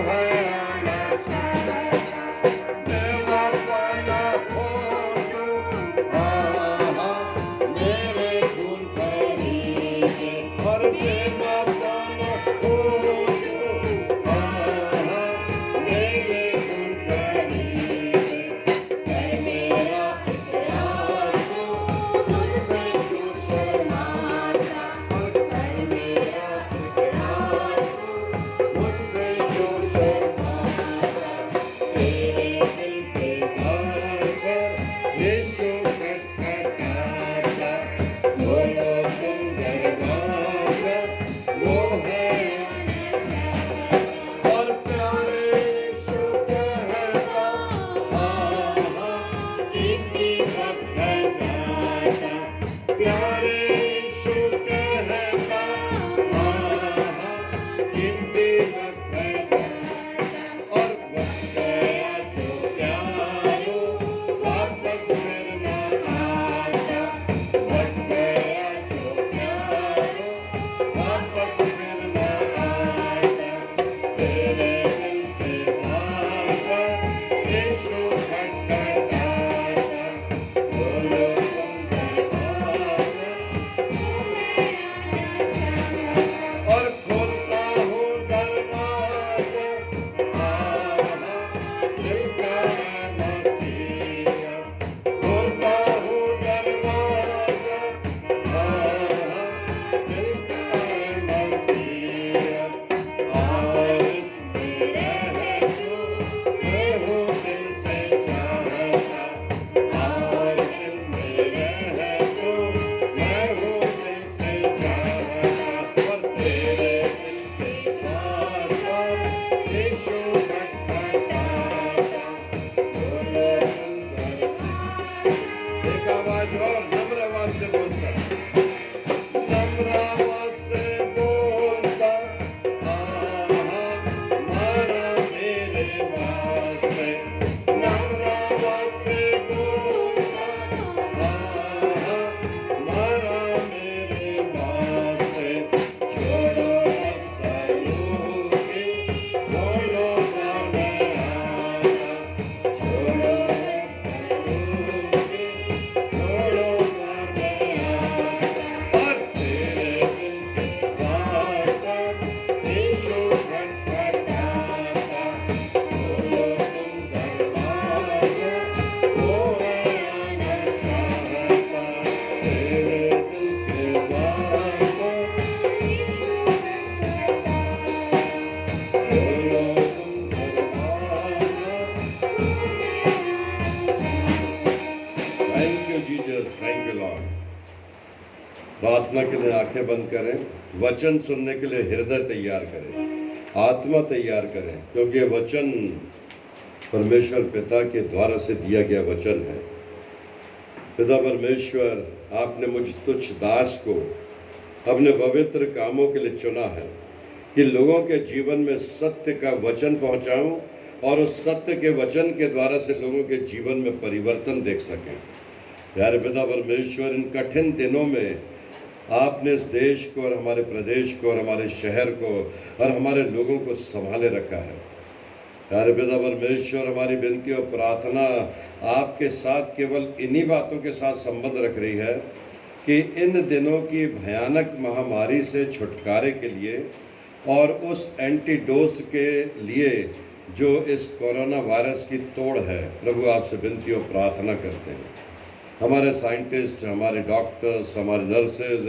है आना चाहता। बेवफा न हो तू, हाँ हाँ मेरे खून खरीदे। और बेवफा न हो तू, हाँ हाँ मेरे खून खरीदे। कर मेरा इकरार तू, मुझसे क्यों शर्माता। कर मेरा इकरार तू, मुझसे क्यों शर्माता। तेरे दिल के द्वार पर यीशु खटखटाता। खोलो तुम दरवाजा, वो है आना चाहता। और प्यारे यीशु कहता, हाँ हाँ कितनी वक्त है जाता। प्यारे यीशु कहता, हाँ हाँ कितनी वक्त है जाता। और वक्त गया जो प्यारो, वापस फिर न आता। वक्त गया जो प्यारो, वापस फिर न आता। तेरे दिल के द्वार पर यीशु खटखटाता। खोलो तुम दरवाजा, वो है आना चाहता। और खोलता हूँ दरवाजा, हाँ हाँ दिल का है मसीहा। खोलता हूँ दरवाजा, हाँ हाँ दिल का है मसीहा। और इसमें रह तू, मैं हूँ दिल से चाहता। और इसमें रह तू, मैं हूँ दिल से चाहता। और तेरे दिल के द्वार पर यीशु खटखटाता। खोलो तुम दरवाजा। एक आवाज और नम्र आवाज से बोलता, नम्र आवाज से बोलता, हाँ हाँ मारा मेरे वास्ते। नम्र आवाज से बोलता, हाँ हाँ मारा मेरे वास्ते। छोड़ो मत सलूकी, खोलो मैं आता। छोड़ो मत सलूकी, छोड़ो मैं आता। और तेरे दिल के द्वार पर यीशु खटखटाता। खोलो तुम दरवाजा, वो है आना चाहता। तेरे दिल के द्वार पर यीशु खटखटाता। खोलो तुम दरवाजा, वो है आना चाहता। Thank you Jesus, thank you Lord. प्रार्थना के लिए आंखें बंद करें, वचन सुनने के लिए हृदय तैयार करें, आत्मा तैयार करें, क्योंकि ये वचन परमेश्वर पिता के द्वारा से दिया गया वचन है। पिता परमेश्वर, आपने मुझ तुच्छ दास को अपने पवित्र कामों के लिए चुना है कि लोगों के जीवन में सत्य का वचन पहुंचाऊं और उस सत्य के वचन के द्वारा से लोगों के जीवन में परिवर्तन देख सकें। प्यारे पिता परमेश्वर, इन कठिन दिनों में आपने इस देश को और हमारे प्रदेश को और हमारे शहर को और हमारे लोगों को संभाले रखा है। प्यारे पिता परमेश्वर, हमारी विनती और प्रार्थना आपके साथ केवल इन्हीं बातों के साथ संबंध रख रही है कि इन दिनों की भयानक महामारी से छुटकारे के लिए और उस एंटीडोज के लिए जो इस कोरोना वायरस की तोड़ है, प्रभु आपसे विनती और प्रार्थना करते हैं। हमारे साइंटिस्ट, हमारे डॉक्टर्स, हमारे नर्सेज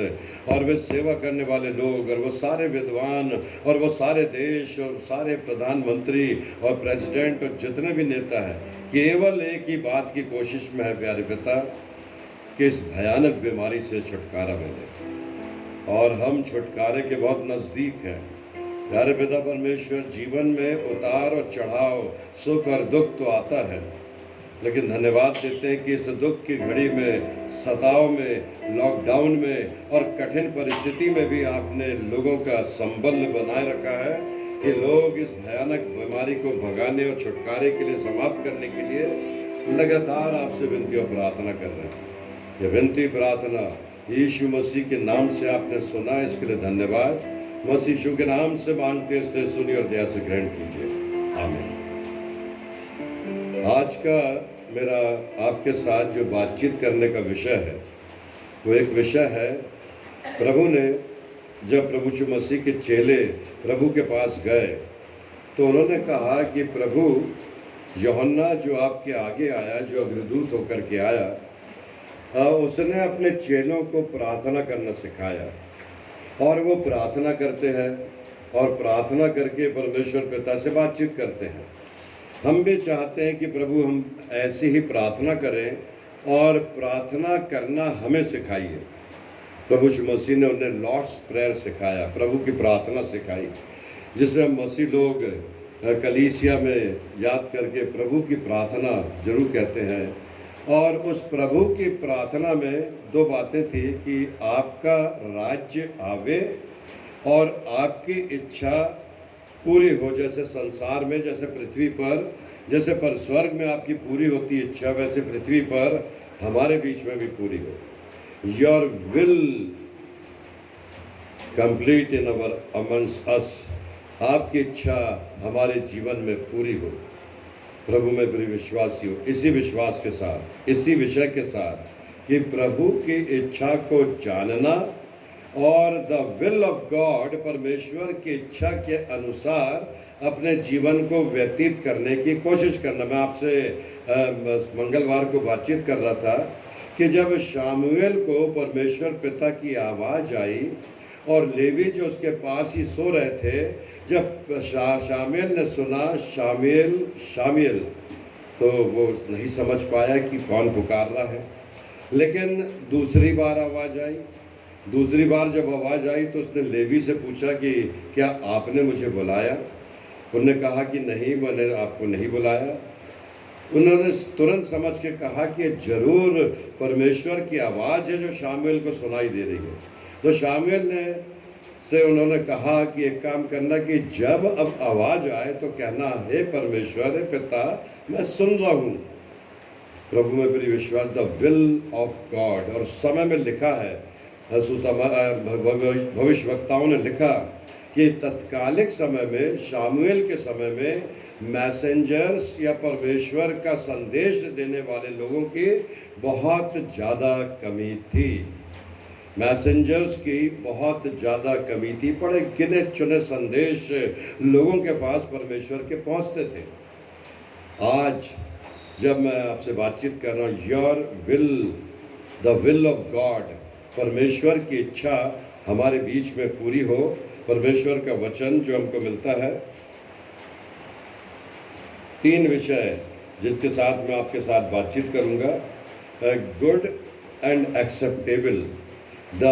और वे सेवा करने वाले लोग और वो सारे विद्वान और वो सारे देश और सारे प्रधानमंत्री और प्रेसिडेंट और जितने भी नेता हैं, केवल एक ही बात की कोशिश में है प्यारे पिता, कि इस भयानक बीमारी से छुटकारा मिले। और हम छुटकारे के बहुत नज़दीक हैं। प्यारे पिता परमेश्वर, जीवन में उतार और चढ़ाव, सुख और दुख तो आता है, लेकिन धन्यवाद देते हैं कि इस दुख की घड़ी में, सताव में, लॉकडाउन में और कठिन परिस्थिति में भी आपने लोगों का संबल बनाए रखा है कि लोग इस भयानक बीमारी को भगाने और छुटकारे के लिए, समाप्त करने के लिए लगातार आपसे विनती और प्रार्थना कर रहे हैं। ये विनती प्रार्थना यीशु मसीह के नाम से आपने सुना, इसके लिए धन्यवाद। मसीह यीशु के नाम से मांगते हैं, इसलिए सुनिए और दया से ग्रहण कीजिए। आमीन। आज का मेरा आपके साथ जो बातचीत करने का विषय है वो एक विषय है, प्रभु ने जब प्रभु यीशु मसीह के चेले प्रभु के पास गए तो उन्होंने कहा कि प्रभु, यूहन्ना जो आपके आगे आया, जो अग्रदूत होकर के आया, उसने अपने चेलों को प्रार्थना करना सिखाया और वो प्रार्थना करते हैं और प्रार्थना करके परमेश्वर पिता से बातचीत करते हैं। हम भी चाहते हैं कि प्रभु हम ऐसी ही प्रार्थना करें और प्रार्थना करना हमें सिखाइए। प्रभु यीशु मसीह ने उन्हें लॉर्ड्स प्रेयर सिखाया, प्रभु की प्रार्थना सिखाई, जिसे हम मसीह लोग कलीसिया में याद करके प्रभु की प्रार्थना जरूर कहते हैं। और उस प्रभु की प्रार्थना में दो बातें थी कि आपका राज्य आवे और आपकी इच्छा पूरी हो, जैसे संसार में, जैसे पृथ्वी पर, जैसे पर स्वर्ग में आपकी पूरी होती इच्छा, वैसे पृथ्वी पर हमारे बीच में भी पूरी हो। Your will complete in our amongst us, आपकी इच्छा हमारे जीवन में पूरी हो। प्रभु में प्रिय विश्वासियों, इसी विश्वास के साथ, इसी विषय के साथ कि प्रभु की इच्छा को जानना और द विल ऑफ गॉड, परमेश्वर की इच्छा के अनुसार अपने जीवन को व्यतीत करने की कोशिश करना। मैं आपसे मंगलवार को बातचीत कर रहा था कि जब शामुएल को परमेश्वर पिता की आवाज़ आई और लेवी जो उसके पास ही सो रहे थे, जब शामुएल ने सुना शामुएल शामुएल, तो वो नहीं समझ पाया कि कौन पुकार रहा है। लेकिन दूसरी बार आवाज़ आई, दूसरी बार जब आवाज़ आई तो उसने लेवी से पूछा कि क्या आपने मुझे बुलाया? उन्होंने कहा कि नहीं, मैंने आपको नहीं बुलाया। उन्होंने तुरंत समझ के कहा कि जरूर परमेश्वर की आवाज़ है जो शामुएल को सुनाई दे रही है। तो शामुएल से उन्होंने कहा कि एक काम करना कि जब अब आवाज़ आए तो कहना, हे परमेश्वर, हे पिता, मैं सुन रहा हूँ। प्रभु में प्रिय विश्वास, द विल ऑफ गॉड। और समय में लिखा है, भविष्यवक्ताओं ने लिखा कि तत्कालिक समय में, शामुएल के समय में, मैसेंजर्स या परमेश्वर का संदेश देने वाले लोगों की बहुत ज़्यादा कमी थी। मैसेंजर्स की बहुत ज़्यादा कमी थी। बड़े गिने चुने संदेश लोगों के पास परमेश्वर के पहुंचते थे। आज जब मैं आपसे बातचीत कर रहा हूँ, your will, the will of God, परमेश्वर की इच्छा हमारे बीच में पूरी हो। परमेश्वर का वचन जो हमको मिलता है, 3 विषय जिसके साथ मैं आपके साथ बातचीत करूंगा। Good and acceptable, the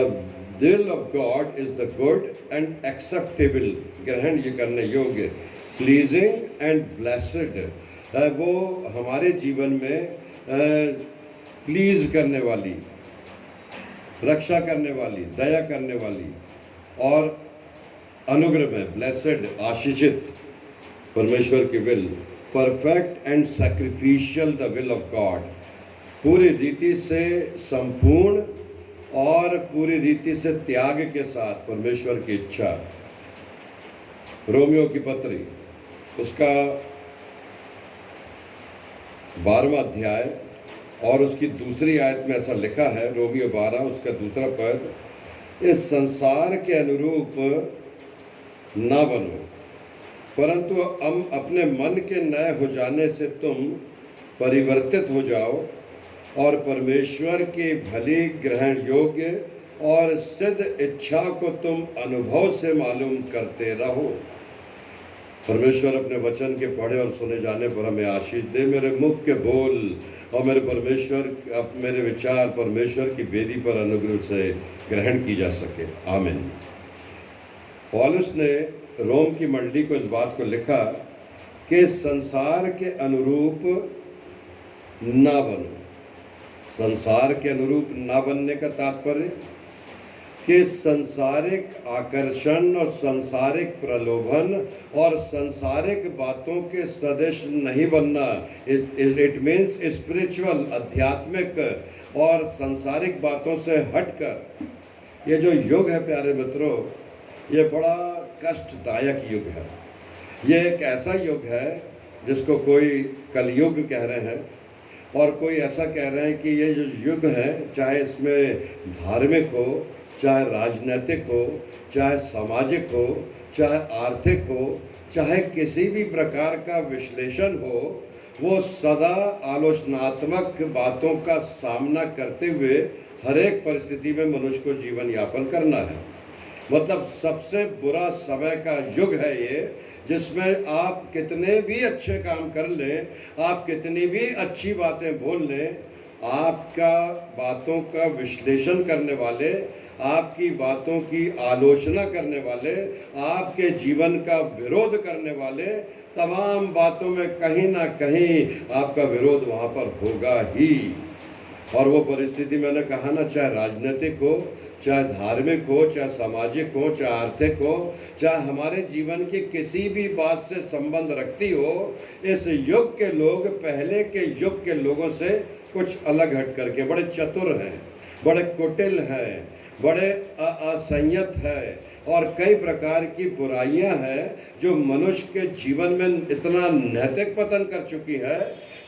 will of God is the good and acceptable, ग्रहण ये करने योग्य, प्लीजिंग एंड ब्लेसड, वो हमारे जीवन में प्लीज करने वाली, रक्षा करने वाली, दया करने वाली, और अनुग्रह में ब्लेसड, आशीषित परमेश्वर की will. Perfect and sacrificial, the will of God, पूरी रीति से संपूर्ण और पूरी रीति से त्याग के साथ परमेश्वर की इच्छा। रोमियो की पत्री, उसका 12वां अध्याय और उसकी दूसरी आयत में ऐसा लिखा है, रोमियो 12 उसका दूसरा पद, इस संसार के अनुरूप ना बनो, परंतु हम अपने मन के नए हो जाने से तुम परिवर्तित हो जाओ और परमेश्वर की भली, ग्रहण योग्य और सिद्ध इच्छा को तुम अनुभव से मालूम करते रहो। परमेश्वर अपने वचन के पढ़े और सुने जाने पर हमें आशीष दे। मेरे मुख के बोल और मेरे परमेश्वर, मेरे विचार परमेश्वर की वेदी पर अनुग्रह से ग्रहण की जा सके। आमीन। पौलुस ने रोम की मंडली को इस बात को लिखा कि संसार के अनुरूप ना बनो। संसार के अनुरूप ना बनने का तात्पर्य कि सांसारिक आकर्षण और सांसारिक प्रलोभन और सांसारिक बातों के सदृश नहीं बनना। इट मीन्स स्पिरिचुअल, आध्यात्मिक और सांसारिक बातों से हटकर। ये जो युग है प्यारे मित्रों, ये बड़ा कष्टदायक युग है। ये एक ऐसा युग है जिसको कोई कलयुग कह रहे हैं, और कोई ऐसा कह रहे हैं कि ये जो युग है, चाहे इसमें धार्मिक हो, चाहे राजनीतिक हो, चाहे सामाजिक हो, चाहे आर्थिक हो, चाहे किसी भी प्रकार का विश्लेषण हो, वो सदा आलोचनात्मक बातों का सामना करते हुए हर एक परिस्थिति में मनुष्य को जीवन यापन करना है। मतलब सबसे बुरा समय का युग है ये, जिसमें आप कितने भी अच्छे काम कर लें, आप कितनी भी अच्छी बातें बोल लें, आपका बातों का विश्लेषण करने वाले, आपकी बातों की आलोचना करने वाले, आपके जीवन का विरोध करने वाले, तमाम बातों में कहीं ना कहीं आपका विरोध वहाँ पर होगा ही। और वो परिस्थिति मैंने कहा ना, चाहे राजनीतिक हो, चाहे धार्मिक हो, चाहे सामाजिक हो, चाहे आर्थिक हो, चाहे हमारे जीवन की किसी भी बात से संबंध रखती हो, इस युग के लोग पहले के युग के लोगों से कुछ अलग हट करके बड़े चतुर हैं, बड़े कुटिल हैं, बड़े असंयत है, और कई प्रकार की बुराइयां हैं जो मनुष्य के जीवन में इतना नैतिक पतन कर चुकी है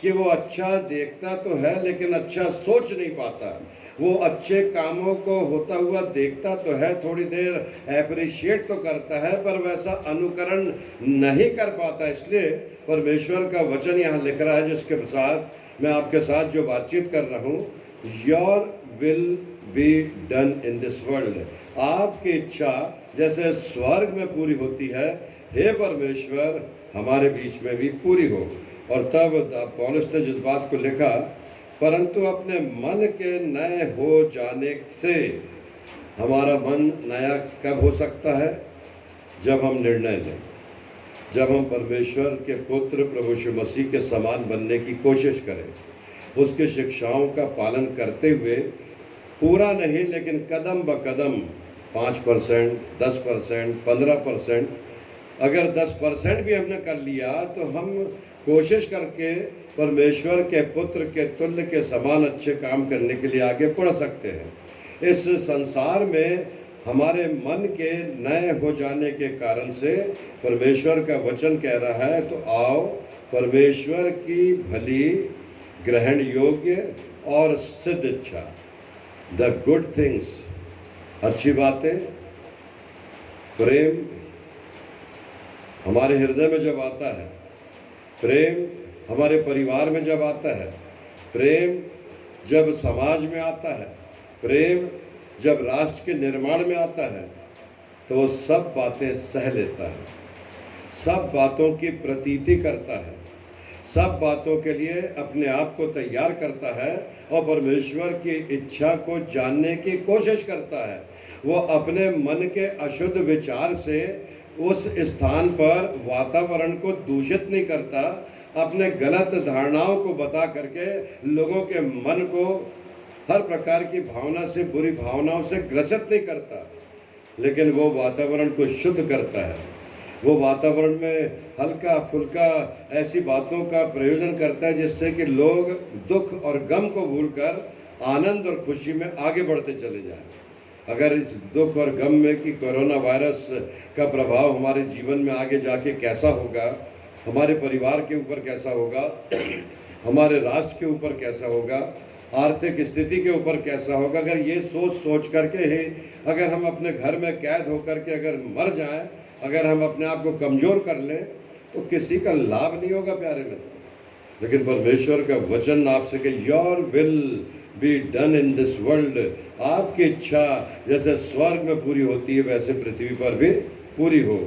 कि वो अच्छा देखता तो है लेकिन अच्छा सोच नहीं पाता। वो अच्छे कामों को होता हुआ देखता तो है, थोड़ी देर एप्रिशिएट तो करता है, पर वैसा अनुकरण नहीं कर पाता। इसलिए परमेश्वर का वचन यहाँ लिख रहा है, जिसके साथ मैं आपके साथ जो बातचीत कर रहा हूँ, your will be done in this world. आपकी इच्छा जैसे स्वर्ग में पूरी होती है, हे परमेश्वर हमारे बीच में भी पूरी हो। और तब पौलुस ने जिस बात को लिखा, परंतु अपने मन के नए हो जाने से, हमारा मन नया कब हो सकता है? जब हम निर्णय लें, जब हम परमेश्वर के पुत्र प्रभु यीशु मसीह के समान बनने की कोशिश करें, उसके शिक्षाओं का पालन करते हुए, पूरा नहीं लेकिन कदम ब कदम 5%, 10%, 15%, अगर 10% भी हमने कर लिया तो हम कोशिश करके परमेश्वर के पुत्र के तुल्य के समान अच्छे काम करने के लिए आगे बढ़ सकते हैं। इस संसार में हमारे मन के नए हो जाने के कारण से परमेश्वर का वचन कह रहा है, तो आओ परमेश्वर की भली, ग्रहण योग्य और सिद्ध इच्छा, द गुड थिंग्स, अच्छी बातें, प्रेम हमारे हृदय में जब आता है, प्रेम हमारे परिवार में जब आता है, प्रेम जब समाज में आता है, प्रेम जब राष्ट्र के निर्माण में आता है, तो वो सब बातें सह लेता है, सब बातों की प्रतीति करता है, सब बातों के लिए अपने आप को तैयार करता है और परमेश्वर की इच्छा को जानने की कोशिश करता है। वो अपने मन के अशुद्ध विचार से उस स्थान पर वातावरण को दूषित नहीं करता, अपने गलत धारणाओं को बता करके लोगों के मन को हर प्रकार की भावना से, बुरी भावनाओं से ग्रसित नहीं करता, लेकिन वो वातावरण को शुद्ध करता है। वो वातावरण में हल्का फुल्का ऐसी बातों का प्रयोजन करता है जिससे कि लोग दुख और गम को भूलकर आनंद और खुशी में आगे बढ़ते चले जाएं। अगर इस दुख और गम में कि कोरोना वायरस का प्रभाव हमारे जीवन में आगे जाके कैसा होगा, हमारे परिवार के ऊपर कैसा होगा, हमारे राष्ट्र के ऊपर कैसा होगा, आर्थिक स्थिति के ऊपर कैसा होगा, अगर ये सोच करके ही अगर हम अपने घर में कैद होकर के अगर मर जाएं, अगर हम अपने आप को कमज़ोर कर लें, तो किसी का लाभ नहीं होगा प्यारे मित्र। लेकिन परमेश्वर का वचन आपसे कि your will be done in this world, आपकी इच्छा जैसे स्वर्ग में पूरी होती है वैसे पृथ्वी पर भी पूरी हो।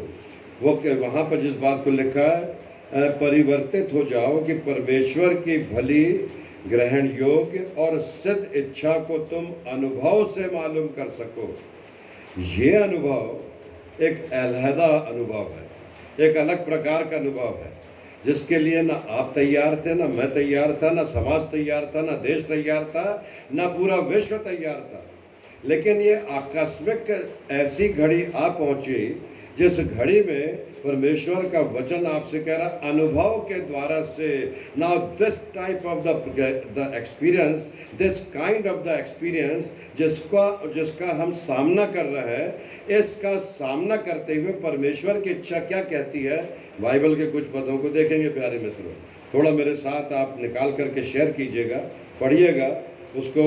वो वहाँ पर जिस बात को लिखा है, परिवर्तित हो जाओ कि परमेश्वर की भली, ग्रहण योग्य और सिद्ध इच्छा को तुम अनुभव से मालूम कर सको। ये अनुभव एक अलहदा अनुभव है, एक अलग प्रकार का अनुभव है, जिसके लिए ना आप तैयार थे, ना मैं तैयार था, ना समाज तैयार था, ना देश तैयार था, ना पूरा विश्व तैयार था। लेकिन ये आकस्मिक ऐसी घड़ी आ पहुंची जिस घड़ी में परमेश्वर का वचन आपसे कह रहा अनुभव के द्वारा से, now this type of the experience, this kind of the experience जिसका हम सामना कर रहे हैं, इसका सामना करते हुए परमेश्वर की इच्छा क्या कहती है। बाइबल के कुछ पदों को देखेंगे प्यारे मित्रों, थोड़ा मेरे साथ आप निकाल करके शेयर कीजिएगा, पढ़िएगा उसको,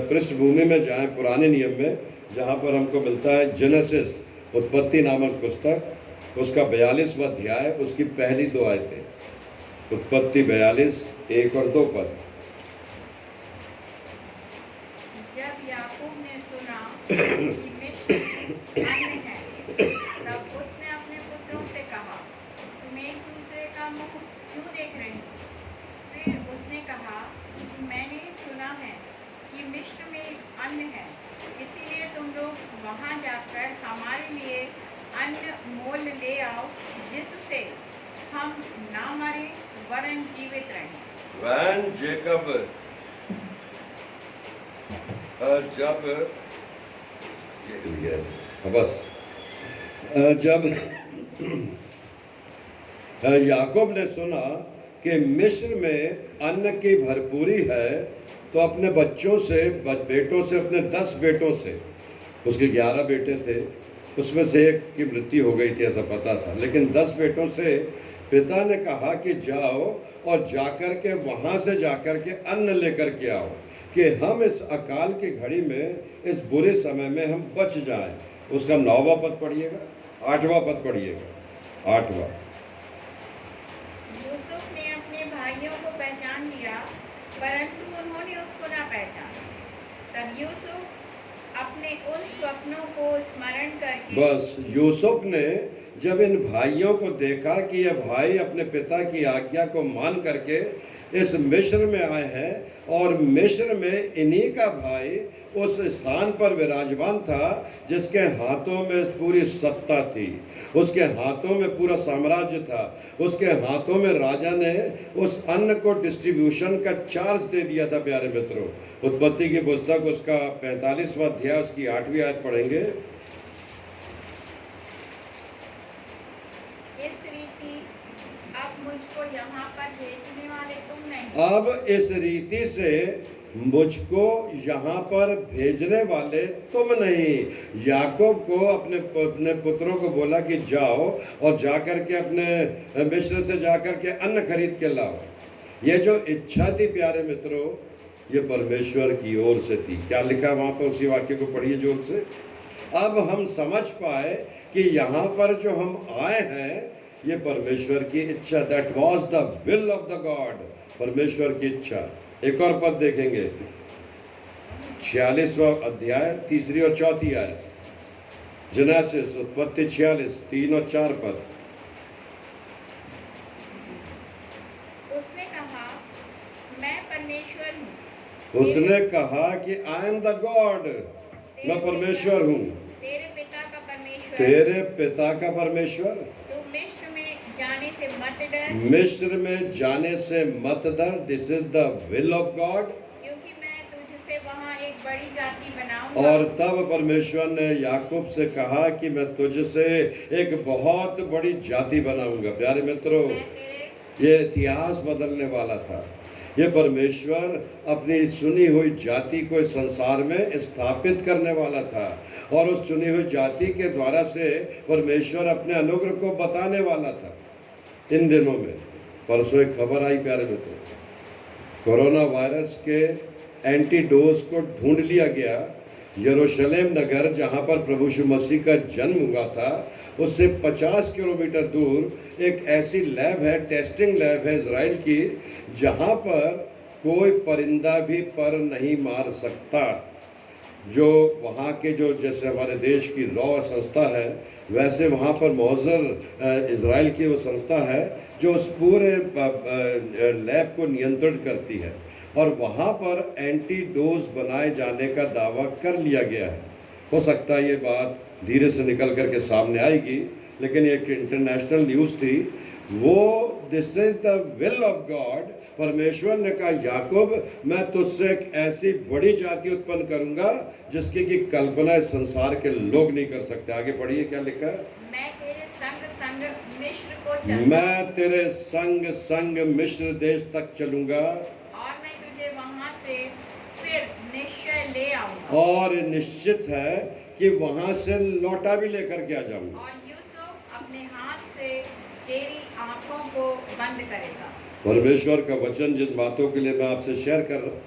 पृष्ठभूमि में जाएं पुराने नियम में, जहाँ पर हमको मिलता है जेनेसिस, उत्पत्ति नामक पुस्तक, उसका 42वां अध्याय, उसकी पहली 2 आयतें। उत्पत्ति 42 1 और 2 पद। जब याकूब ने सुना कि मिस्र अन्न है, तब उसने अपने पुत्रों से कहा, तुम एक दूसरे का मुख क्यों देख रहे हो? फिर उसने कहा, मैंने सुना है कि मिस्र में अन्न है, इसीलिए तुम लोग वहां जाकर हमारे लिए अन्न मोल ले आओ, जिससे हम ना मरे वरन जीवित रहें। When Jacob जब याकूब ने सुना कि मिस्र में अन्न की भरपूरी है, तो अपने बच्चों से, बेटों से, अपने 10 बेटों से, उसके 11 बेटे थे, उसमें से एक की मृत्यु हो गई थी ऐसा पता था, लेकिन 10 बेटों से पिता ने कहा कि जाओ और जाकर के वहाँ से जाकर के अन्न लेकर के आओ, कि हम इस अकाल की घड़ी में, इस बुरे समय में हम बच जाएं। उसका 9वां पद पढ़िएगा, 8वां पद पढ़िएगा, 8वां। यूसुफ ने अपने भाइयों को पहचान लिया, परंतु उन्होंने उसको ना पहचाना। तब यूसुफ अपने उन स्वप्नों को स्मरण करके, बस यूसुफ ने जब इन भाइयों को देखा कि ये भाई अपने पिता की आज्ञा को मान करके इस मिस्र में आए हैं, और मिस्र में इन्हीं का भाई उस स्थान पर विराजमान था जिसके हाथों में पूरी सत्ता थी, उसके हाथों में पूरा साम्राज्य था, उसके हाथों में राजा ने उस अन्न को डिस्ट्रीब्यूशन का चार्ज दे दिया था। प्यारे मित्रों, उत्पत्ति की पुस्तक उसका 45वां अध्याय, उसकी 8वीं आयत पढ़ेंगे। इस रीति अब मुझको यहाँ पर भेजने वाले तुम नहीं। अब इस रीति से मुझको यहाँ पर भेजने वाले तुम नहीं। याकूब को अपने पुत्रों को बोला कि जाओ और जाकर के अपने मिस्र से जाकर के अन्न खरीद के लाओ। ये जो इच्छा थी प्यारे मित्रों, ये परमेश्वर की ओर से थी। क्या लिखा वहाँ पर, उसी वाक्य को पढ़िए जोर से। अब हम समझ पाए कि यहाँ पर जो हम आए हैं ये परमेश्वर की इच्छा, that was the will of the God, परमेश्वर की इच्छा। एक और पद देखेंगे, 46वां अध्याय 3 और 4 आयत, जेनेसिस उत्पत्ति 46 3 और 4 पद। उसने कहा, मैं परमेश्वर हूँ। उसने कहा कि आई एम द गॉड, मैं परमेश्वर हूँ, तेरे पिता का परमेश्वर, तेरे पिता का परमेश्वर। तू मिस्र में जाने से मत डर, मिस्र में जाने से मत डर, this is the will of God, क्योंकि मैं तुझसे वहाँ एक बड़ी जाति बनाऊंगा। और तब परमेश्वर ने याकूब से कहा कि मैं तुझसे एक बहुत बड़ी जाति बनाऊंगा। प्यारे मित्रों, मैं तेरे ये इतिहास बदलने वाला था। ये परमेश्वर अपनी चुनी हुई जाति को इस संसार में स्थापित करने वाला था, और उस चुनी हुई जाति के द्वारा से परमेश्वर अपने अनुग्रह को बताने वाला था। इन दिनों में परसों एक खबर आई प्यारे मित्रों, कोरोना वायरस के एंटीडोज को ढूंढ लिया गया। यरूशलेम नगर जहाँ पर प्रभु यीशु मसीह का जन्म हुआ था, उससे 50 किलोमीटर दूर एक ऐसी लैब है, टेस्टिंग लैब है इजराइल की, जहाँ पर कोई परिंदा भी पर नहीं मार सकता। जो वहाँ के, जो जैसे हमारे देश की रॉ संस्था है, वैसे वहाँ पर मौजर इजराइल की वो संस्था है जो उस पूरे लैब को नियंत्रित करती है, और वहाँ पर एंटीडोज बनाए जाने का दावा कर लिया गया है। हो सकता है ये बात धीरे से निकल कर के सामने आएगी, लेकिन एक इंटरनेशनल न्यूज़ थी, वो this is the will of God. परमेश्वर ने कहा याकूब मैं तुझसे एक ऐसी बड़ी जाति उत्पन्न करूंगा जिसकी की कल्पना इस संसार के लोग नहीं कर सकते। आगे पढ़िए क्या लिखा है। मैं तेरे संग संग मिस्र को चलूंगा मैं तेरे संग संग मिस्र देश तक चलूंगा और मैं तुझे वहां से फिर निश्चय ले आऊंगा और निश्चित है कि वहां से लौटा भी लेकर के आ जाऊंगा। और यूसुफ अपने हाथ से तेरी आंखों को बंद करेगा। परमेश्वर का वचन जिन बातों के लिए मैं आपसे शेयर कर रहा हूँ।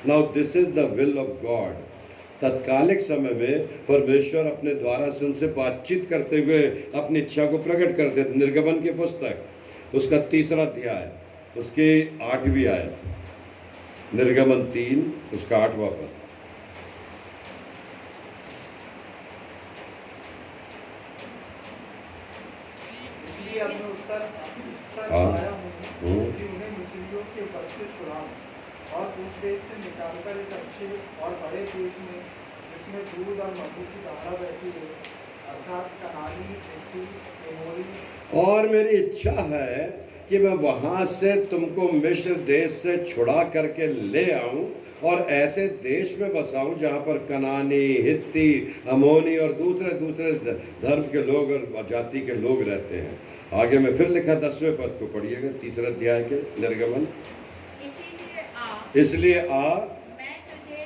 Now this is the will of God. तत्कालिक समय में परमेश्वर अपने द्वारा से उनसे बातचीत करते हुए अपनी इच्छा को प्रकट करते थे। निर्गमन की पुस्तक उसका 3 अध्याय उसकी 8वीं आयत, निर्गमन 3 उसका 8वां पद। इसलिए अब मैं उत्तर हाँ। आया हूँ कि उन्हें मिस्रियों के बस से छुड़ाऊं और उस देश से निकालकर एक अच्छे और बड़े देश में जिसमें दूध और मधु की धारा बहती है, अर्थात कनानी, हित्ती, एमोरी। और मेरी इच्छा है कि मैं वहां से तुमको मिस्र देश से छुड़ा करके ले आऊं और ऐसे देश में बसाऊं जहां पर कनानी, हित्ती, अमोनी और दूसरे दूसरे धर्म के लोग और जाति के लोग रहते हैं। आगे में फिर लिखा 10वें पद को पढ़िएगा 3 अध्याय के निर्गमन। इसलिए आ मैं तुझे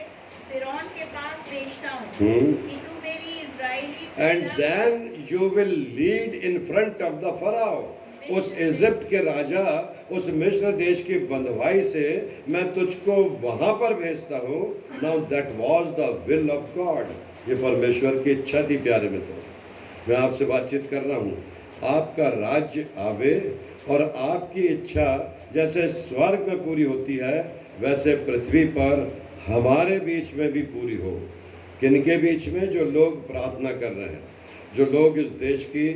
फिरौन के पास भेजता हूँ हम्म। कि तू मेरी Israeli and then you will lead in front of the pharaoh. उस इजिप्ट के राजा, उस मिस्र देश की बंधुआई से मैं तुझको वहां पर भेजता हूँ। Now that was the will of God. ये परमेश्वर की इच्छा थी प्यारे मित्रों। मैं आपसे बातचीत कर रहा हूँ, आपका राज्य आवे और आपकी इच्छा जैसे स्वर्ग में पूरी होती है वैसे पृथ्वी पर हमारे बीच में भी पूरी हो। किनके बीच में? जो लोग प्रार्थना कर रहे हैं, जो लोग इस देश की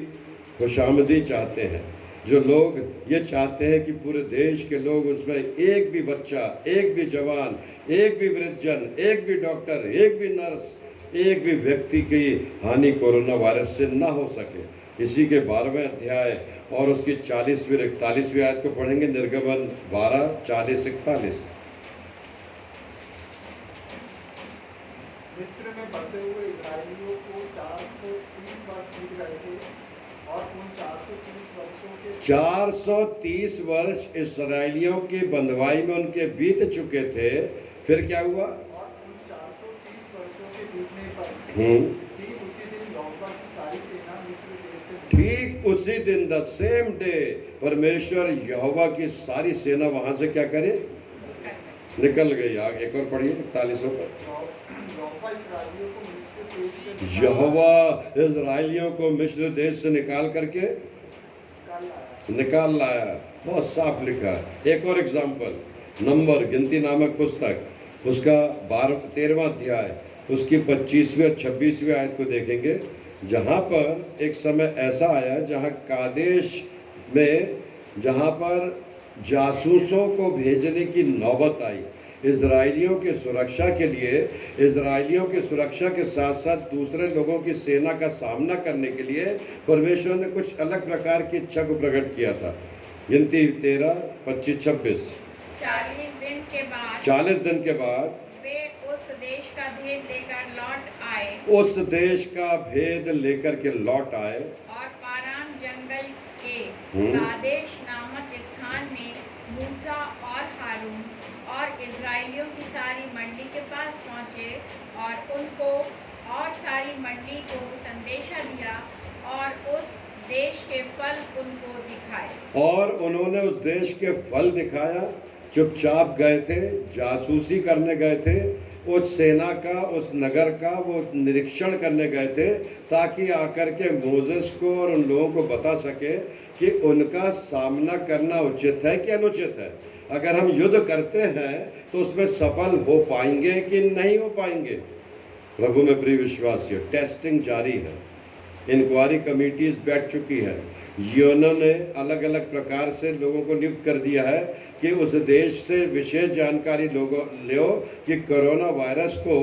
खुशामदी चाहते हैं, जो लोग ये चाहते हैं कि पूरे देश के लोग, उसमें एक भी बच्चा, एक भी जवान, एक भी वृद्धजन, एक भी डॉक्टर, एक भी नर्स, एक भी व्यक्ति की हानि कोरोना वायरस से ना हो सके। इसी के 12वें अध्याय और उसकी 40वीं 41वीं आयत को पढ़ेंगे। निर्गमन 12, 40, 41। मिस्र में बसे हुए इजरायलियों को 430 वर्ष बीत गए थे और उन 430 वर्षों के 430 वर्ष इसराइलियों की बंधुआई में उनके बीत चुके थे। फिर क्या हुआ? और उन 430 वर्षों के बीतने पर ठीक उसी दिन यहोवा की सारी सेना मिस्र देश से ठीक उसी दिन द सेम डे परमेश्वर यहोवा की सारी सेना वहां से क्या करे? निकल गई। आगे एक और पढ़िए 41 पर। यहोवा इस्राएलियों को मिस्र देश से यहोवा इजराइलियों को मिस्र देश से निकाल करके निकाल लाया। बहुत साफ लिखा। एक और एग्जाम्पल, नंबर गिनती नामक पुस्तक उसका 13वां अध्याय उसकी 25वीं और 26वीं आयत को देखेंगे, जहाँ पर एक समय ऐसा आया जहाँ कादेश में, जहाँ पर जासूसों को भेजने की नौबत आई। इजराइलियों की सुरक्षा के लिए, इजराइलियों की सुरक्षा के साथ साथ दूसरे लोगों की सेना का सामना करने के लिए परमेश्वर ने कुछ अलग प्रकार की इच्छा को प्रकट किया था। गिनती 13, 25, 26। 40 दिन के बाद 40 दिन के बाद वे उस देश का भेद लेकर लौट आए उस देश का भेद लेकर के लौट आए और पारान जंगल के हम्म। कादेश नामक स्थान में मूसा और हारून और इजराइलियों की सारी मंडली के पास पहुँचे और उनको और सारी मंडली को संदेशा दिया और उस देश के फल उनको दिखाए। और उन्होंने उस देश के फल दिखाया। चुपचाप गए थे, जासूसी करने गए थे, उस सेना का, उस नगर का वो निरीक्षण करने गए थे ताकि आकर के मोसेस को और उन लोगों को बता सके कि उनका सामना करना उचित है कि अनुचित है। अगर हम युद्ध करते हैं तो उसमें सफल हो पाएंगे कि नहीं हो पाएंगे। प्रभु में प्रिय विश्वासियों, टेस्टिंग जारी है। इंक्वायरी कमिटीज बैठ चुकी है। यूएनओ ने अलग अलग प्रकार से लोगों को नियुक्त कर दिया है कि उस देश से विशेष जानकारी लोगों लो कि कोरोना वायरस को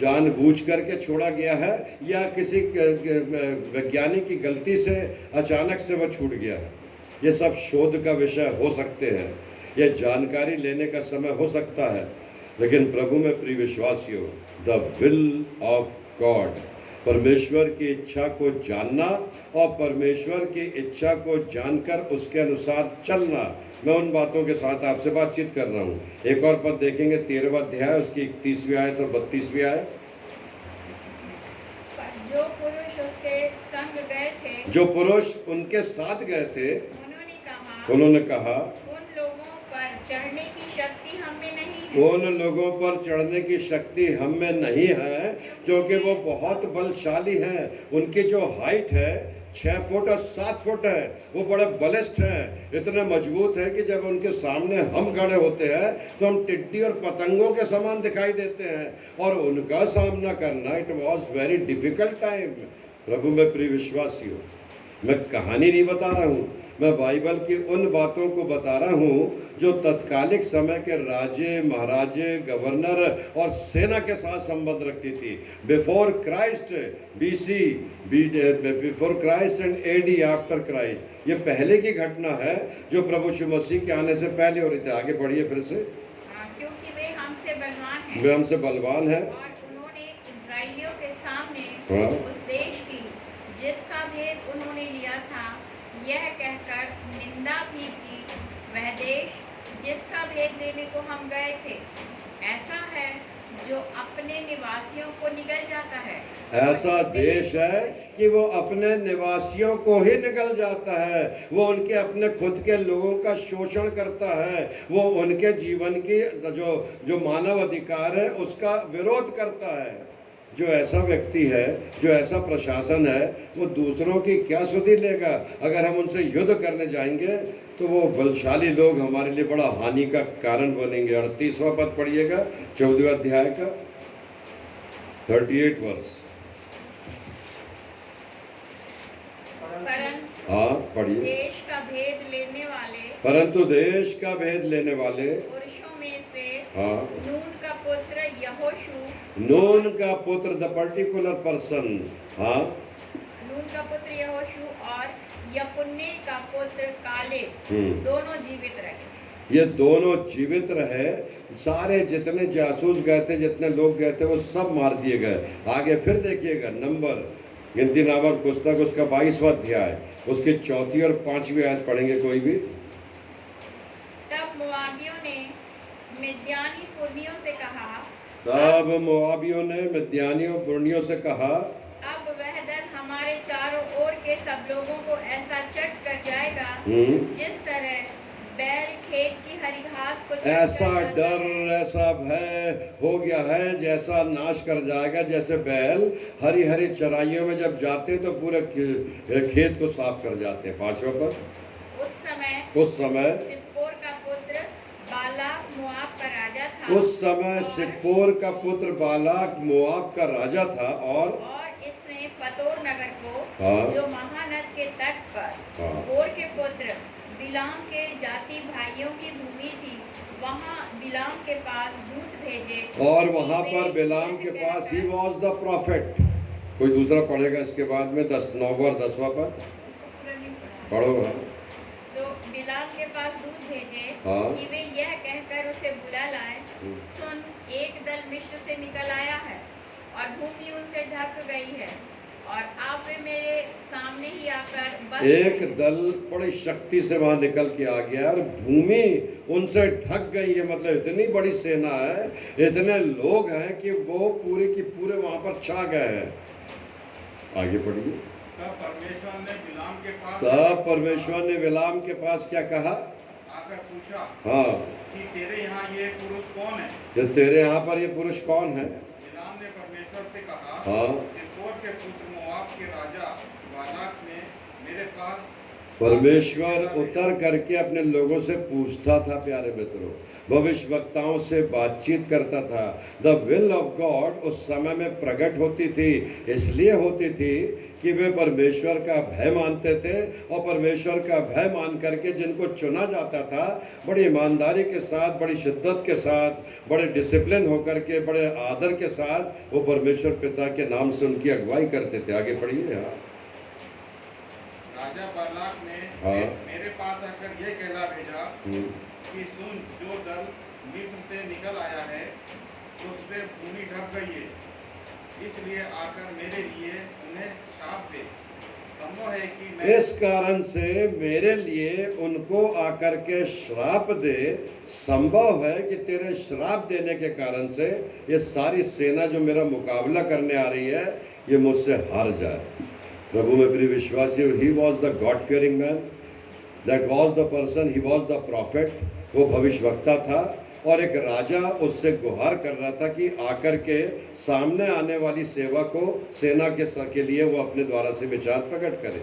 जानबूझ करके छोड़ा गया है या किसी वैज्ञानिक की गलती से अचानक से वह छूट गया है। ये सब शोध का विषय हो सकते हैं, ये जानकारी लेने का समय हो सकता है, लेकिन प्रभु में प्रिय विश्वासियों, द विल ऑफ गॉड, परमेश्वर की इच्छा को जानना और परमेश्वर की इच्छा को जानकर उसके अनुसार चलना, मैं उन बातों के साथ आपसे बातचीत कर रहा हूँ। एक और पद देखेंगे 13वां अध्याय, उसकी 31वीं आयत और 32वीं आयत। जो पुरुष उसके संग गए थे, जो पुरुष उनके साथ गए थे, उन्होंने कहा, कहा उन लोगों पर चढ़ने की शक्ति हम में नहीं है, उन लोगों पर चढ़ने की शक्ति हम में नहीं है, क्योंकि वो बहुत बलशाली हैं। उनकी जो हाइट है 6 फुट और 7 फुट है, वो बड़े बलिष्ठ हैं, इतने मजबूत है कि जब उनके सामने हम खड़े होते हैं तो हम टिड्डी और पतंगों के समान दिखाई देते हैं, और उनका सामना करना it was very difficult time. प्रभु में प्रिय विश्वासियों, मैं कहानी नहीं बता रहा हूँ, मैं बाइबल की उन बातों को बता रहा हूँ जो तत्कालिक समय के राजे, महाराजे, गवर्नर और सेना के साथ संबंध रखती थी। Before Christ, BC, before Christ and AD, after Christ. ये पहले की घटना है जो प्रभु यीशु मसीह के आने से पहले हो रही थी। आगे बढ़िए फिर से। क्योंकि वे हमसे बलवान हैं, वे हमसे बलवान है, और उन्होंने इस्राएलियों के सामने हाँ। उस देश की जिसका भेद उन्होंने लिया था यह कहकर निंदा भी की, वह देश जिसका भेद लेने को हम गए थे ऐसा है जो अपने निवासियों को निगल जाता है। ऐसा देश है कि वो अपने निवासियों को ही निगल जाता है, वो उनके अपने खुद के लोगों का शोषण करता है, वो उनके जीवन की जो मानव अधिकार है उसका विरोध करता है। जो ऐसा व्यक्ति है, जो ऐसा प्रशासन है, वो दूसरों की क्या सुधि लेगा? अगर हम उनसे युद्ध करने जाएंगे तो वो बलशाली लोग हमारे लिए बड़ा हानि का कारण बनेंगे। 38वां पद पढ़िएगा 14वें अध्याय का 38 वर्ष। हाँ पढ़िए। देश का भेद लेने वाले, परंतु देश का भेद लेने वाले पुरुषों में से हाँ नून का पुत्र यहोशू, नून का पुत्र, द पर्टिकुलर पर्सन, हाँ नून का पुत्र यहोशू और यपुन्ने का पुत्र कालेब दोनों जीवित रहे। ये दोनों जीवित रहे। सारे जितने जासूस गए थे, जितने लोग गए थे, वो सब मार दिए गए। आगे फिर देखिएगा, नंबर गिनती नामक पुस्तक, उसका 22वां अध्याय, उसकी 4थी और 5वीं आयत पढ़ेंगे कोई भी। तब मोआबियों ने मिद्यानी पुरनियों से कहा, तब मोआबियों ने मिद्यानियों पुरनियों से कहा, अब वह दल हमारे चारों ओर के सब लोगों को ऐसा चट कर जाएगा जिस तरह बैल खेत की हरी घास को चट ऐसा कर जाता डर, है। ऐसा भय हो गया है, जैसा नाश कर जाएगा। जैसे बैल हरी हरी चराइयों में जब जाते हैं तो पूरे खेत को साफ कर जाते हैं। 5वां पद। उस समय सिप्पोर का पुत्र बालाक मोआब का राजा था, उस समय सिप्पोर का पुत्र बालाक मोआब का राजा था, और इसने पतोर नगर को, हाँ। जो महानद के तट पर हाँ। बोर के पुत्र बिलाम के जाति भाइयों की भूमि थी, वहाँ बिलाम के पास दूत भेजे, और वहां पर बिलाम के पास ही वॉज द प्रॉफिट। कोई दूसरा पढ़ेगा इसके बाद में 9वां और 10वां पद उसको पूरा नहीं पढ़ा। पढ़ो। हाँ। तो बिलाम के पास दूत भेजे हाँ। कि वे यह कहकर उसे बुला लाएं, सुन, एक दल मिस्र से निकल आया है और भूमि उनसे ढक गई है, और अब वे मेरे सामने ही आकर बस एक दल बड़ी शक्ति से वहां निकल के आ गया और भूमि उनसे ढक गई है। मतलब इतनी बड़ी सेना है, इतने लोग हैं कि वो पूरे की पूरे वहां पर छा गए हैं। आगे पढ़िए। तब परमेश्वर ने बिलाम के पास क्या कहा? आकर पूछा, हाँ, कि तेरे यहाँ ये पुरुष कौन है? ये तेरे यहाँ पर ये पुरुष कौन है? बिलाम ने परमेश्वर से कहा, हाँ। सिप्पोर के पुत्र मोआब के राजा बालाक ने मेरे पास। परमेश्वर उतर करके अपने लोगों से पूछता था। प्यारे मित्रों, भविष्यवक्ताओं से बातचीत करता था। द विल ऑफ गॉड उस समय में प्रकट होती थी, इसलिए होती थी कि वे परमेश्वर का भय मानते थे, और परमेश्वर का भय मान करके जिनको चुना जाता था, बड़ी ईमानदारी के साथ, बड़ी शिद्दत के साथ, बड़े डिसिप्लिन होकर के, बड़े आदर के साथ वो परमेश्वर पिता के नाम से उनकी अगुवाई करते थे। आगे पढ़िए। हाँ। राजा बालाक ने हाँ। मेरे पास कहला भेजा हम्म। कि सुन, जो दल मिस्र से निकल आया है उससे भूमि ढक गई है, इसलिए आकर मेरे लिए उन्हें शाप दे। संभव है कि मैं इस कारण से मेरे लिए उनको आकर के श्राप दे। संभव है कि तेरे श्राप देने के कारण से ये सारी सेना जो मेरा मुकाबला करने आ रही है ये मुझसे हार जाए। प्रभु में प्रिय विश्वासियों, he was the god fearing man, that was the person, he was the prophet. वो भविष्यवक्ता था और एक राजा उससे गुहार कर रहा था कि आकर के सामने आने वाली सेना के लिए वो अपने द्वारा से विचार प्रकट करे।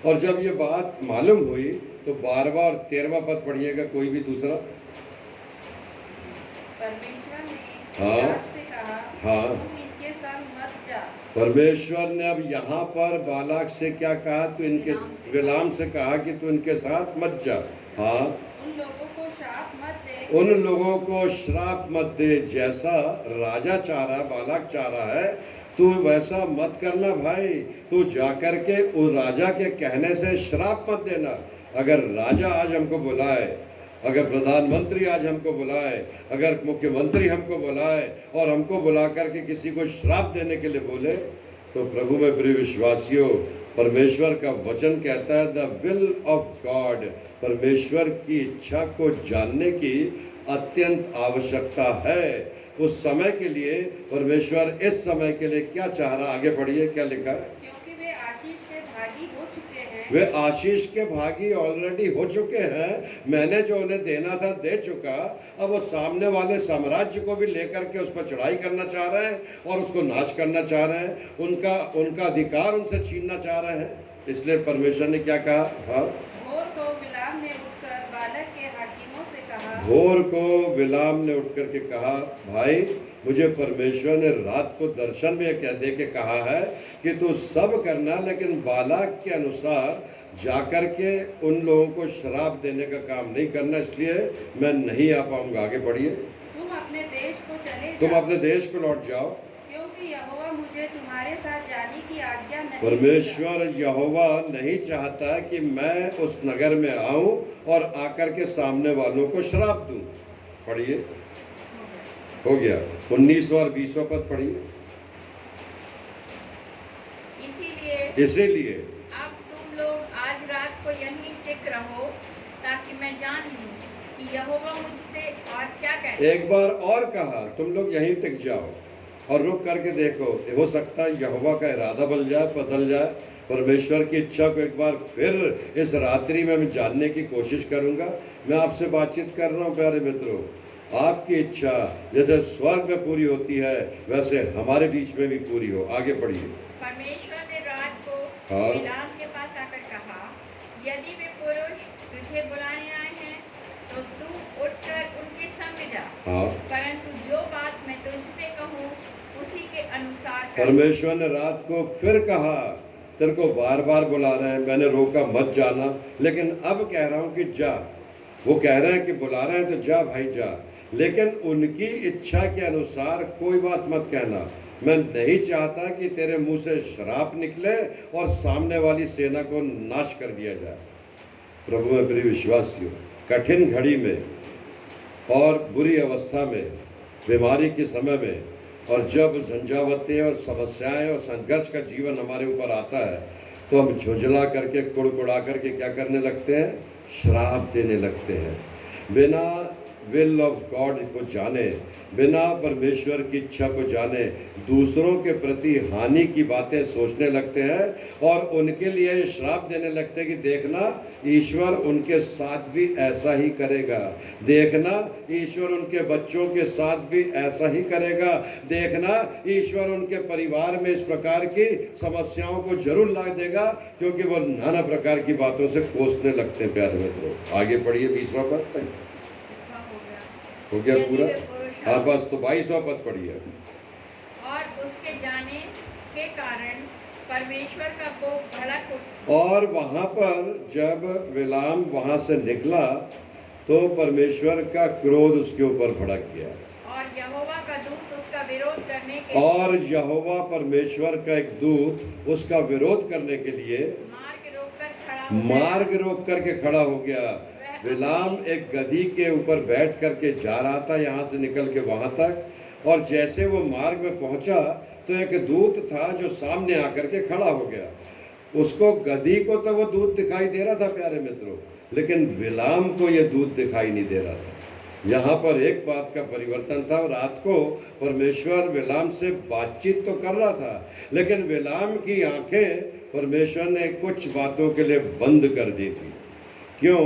और जब ये बात मालूम हुई तो 12वां और 13वां पद पढ़िएगा, कोई भी दूसरा। परमेश्वर ने हाँ। बिलाम से कहा, हाँ। तुम इनके संग मत जा। परमेश्वर ने अब यहाँ पर बालाक से क्या कहा? तो इनके बिलाम से कहा कि तू इनके साथ मत जा। हाँ, उन लोगों को शाप मत दे। उन लोगों को श्राप मत दे। जैसा राजा चाह रहा, बालाक चाह रहा है, तू वैसा मत करना भाई। तू जाकर के उस राजा के कहने से श्राप मत देना। अगर राजा आज हमको बुलाए, अगर प्रधानमंत्री आज हमको बुलाए, अगर मुख्यमंत्री हमको बुलाए और हमको बुला करके किसी को श्राप देने के लिए बोले, तो प्रभु में प्रिय विश्वासियों, परमेश्वर का वचन कहता है द विल ऑफ गॉड, परमेश्वर की इच्छा को जानने की अत्यंत आवश्यकता है। उस समय के लिए परमेश्वर इस समय के लिए क्या चाह रहा, आगे पढ़िए क्या लिखा है। क्योंकि वे आशीष के भागी हो चुके हैं। वे आशीष के भागी ऑलरेडी हो चुके हैं। मैंने जो उन्हें देना था दे चुका। अब वो सामने वाले साम्राज्य को भी लेकर के उस पर चढ़ाई करना चाह रहे हैं और उसको नाश करना चाह रहे हैं। उनका अधिकार उनसे छीनना चाह रहे हैं। इसलिए परमेश्वर ने क्या कहा? हाँ, भोर को बिलाम ने उठकर बालक के हाकिमों से कहा, भोर को बिलाम ने उठ करके कहा, भाई मुझे परमेश्वर ने रात को दर्शन में कह दे के कहा है कि तू सब करना, लेकिन बालाक के अनुसार जाकर के उन लोगों को श्राप देने का काम नहीं करना, इसलिए मैं नहीं आ पाऊंगा। आगे बढ़िए। तुम अपने देश को चले तुम जाओ, अपने देश को लौट जाओ, क्योंकि यहोवा मुझे तुम्हारे साथ जाने की आज्ञा नहीं परमेश्वर यहोवा नहीं चाहता कि मैं उस नगर में आऊं और आकर के सामने वालों को श्राप दूं। पढ़िए, हो गया। 19वां और 20वां पद पढ़िए। इसीलिए अब तुम लोग आज रात को यहीं टिक रहो, ताकि मैं जान लूं कि यहोवा मुझसे और क्या कहता है। एक बार और कहा, तुम लोग यहीं टिक जाओ और रुक करके देखो, हो सकता है यहोवा का इरादा बदल जाए। परमेश्वर की इच्छा को एक बार फिर इस रात्रि में मैं जानने की कोशिश करूंगा। मैं आपसे बातचीत कर रहा हूं प्यारे मित्रों, आपकी इच्छा जैसे स्वर्ग में पूरी होती है वैसे हमारे बीच में भी पूरी हो। आगे बढ़िए। परमेश्वर ने रात को हाँ। बिलाम के पास आकर कहा, यदि वे पुरुष तुझे बुलाने आए हैं तो तू उठकर उनके संग जा, हाँ, परंतु जो बात मैं तुझसे कहूँ उसी के अनुसार कर। परमेश्वर ने रात को फिर कहा, तेरे को बार बार बुला रहे हैं, मैंने रोका मत जाना, लेकिन अब कह रहा हूं कि जा। वो कह रहे हैं कि बुला रहे हैं तो जा भाई जा, लेकिन उनकी इच्छा के अनुसार कोई बात मत कहना। मैं नहीं चाहता कि तेरे मुंह से श्राप निकले और सामने वाली सेना को नाश कर दिया जाए। प्रभु में प्रिय विश्वासियों, कठिन घड़ी में और बुरी अवस्था में, बीमारी के समय में, और जब झंझावतें और समस्याएं और संघर्ष का जीवन हमारे ऊपर आता है तो हम झुंझला करके कुड़कुड़ा करके क्या करने लगते हैं? श्राप देने लगते हैं। बिना विल ऑफ गॉड को जाने, बिना परमेश्वर की इच्छा को जाने दूसरों के प्रति हानि की बातें सोचने लगते हैं और उनके लिए श्राप देने लगते हैं कि देखना ईश्वर उनके साथ भी ऐसा ही करेगा, देखना ईश्वर उनके बच्चों के साथ भी ऐसा ही करेगा, देखना ईश्वर उनके परिवार में इस प्रकार की समस्याओं को जरूर ला देगा, क्योंकि वो नाना प्रकार की बातों से कोसने लगते हैं। प्यारे मित्रों, आगे पढ़िए 20वां पद तक। हो गया पूरा? हाँ बस, तो 22वां पद पढ़िए। और उसके जाने के कारण परमेश्वर का कोप भड़क उठा। और वहां पर जब बिलाम वहां से निकला तो परमेश्वर का क्रोध उसके ऊपर भड़क गया और यहोवा का दूत उसका विरोध करने के और यहोवा परमेश्वर का एक दूत उसका विरोध करने के लिए मार्ग रोक करके खड़ा हो गया। बिलाम एक गधी के ऊपर बैठ करके जा रहा था यहाँ से निकल के वहाँ तक, और जैसे वो मार्ग में पहुँचा तो एक दूत था जो सामने आकर के खड़ा हो गया। उसको गधी को तो वो दूत दिखाई दे रहा था प्यारे मित्रों, लेकिन बिलाम को ये दूत दिखाई नहीं दे रहा था। यहाँ पर एक बात का परिवर्तन था। रात को परमेश्वर बिलाम से बातचीत तो कर रहा था, लेकिन बिलाम की आंखें परमेश्वर ने कुछ बातों के लिए बंद कर दी थी। क्यों?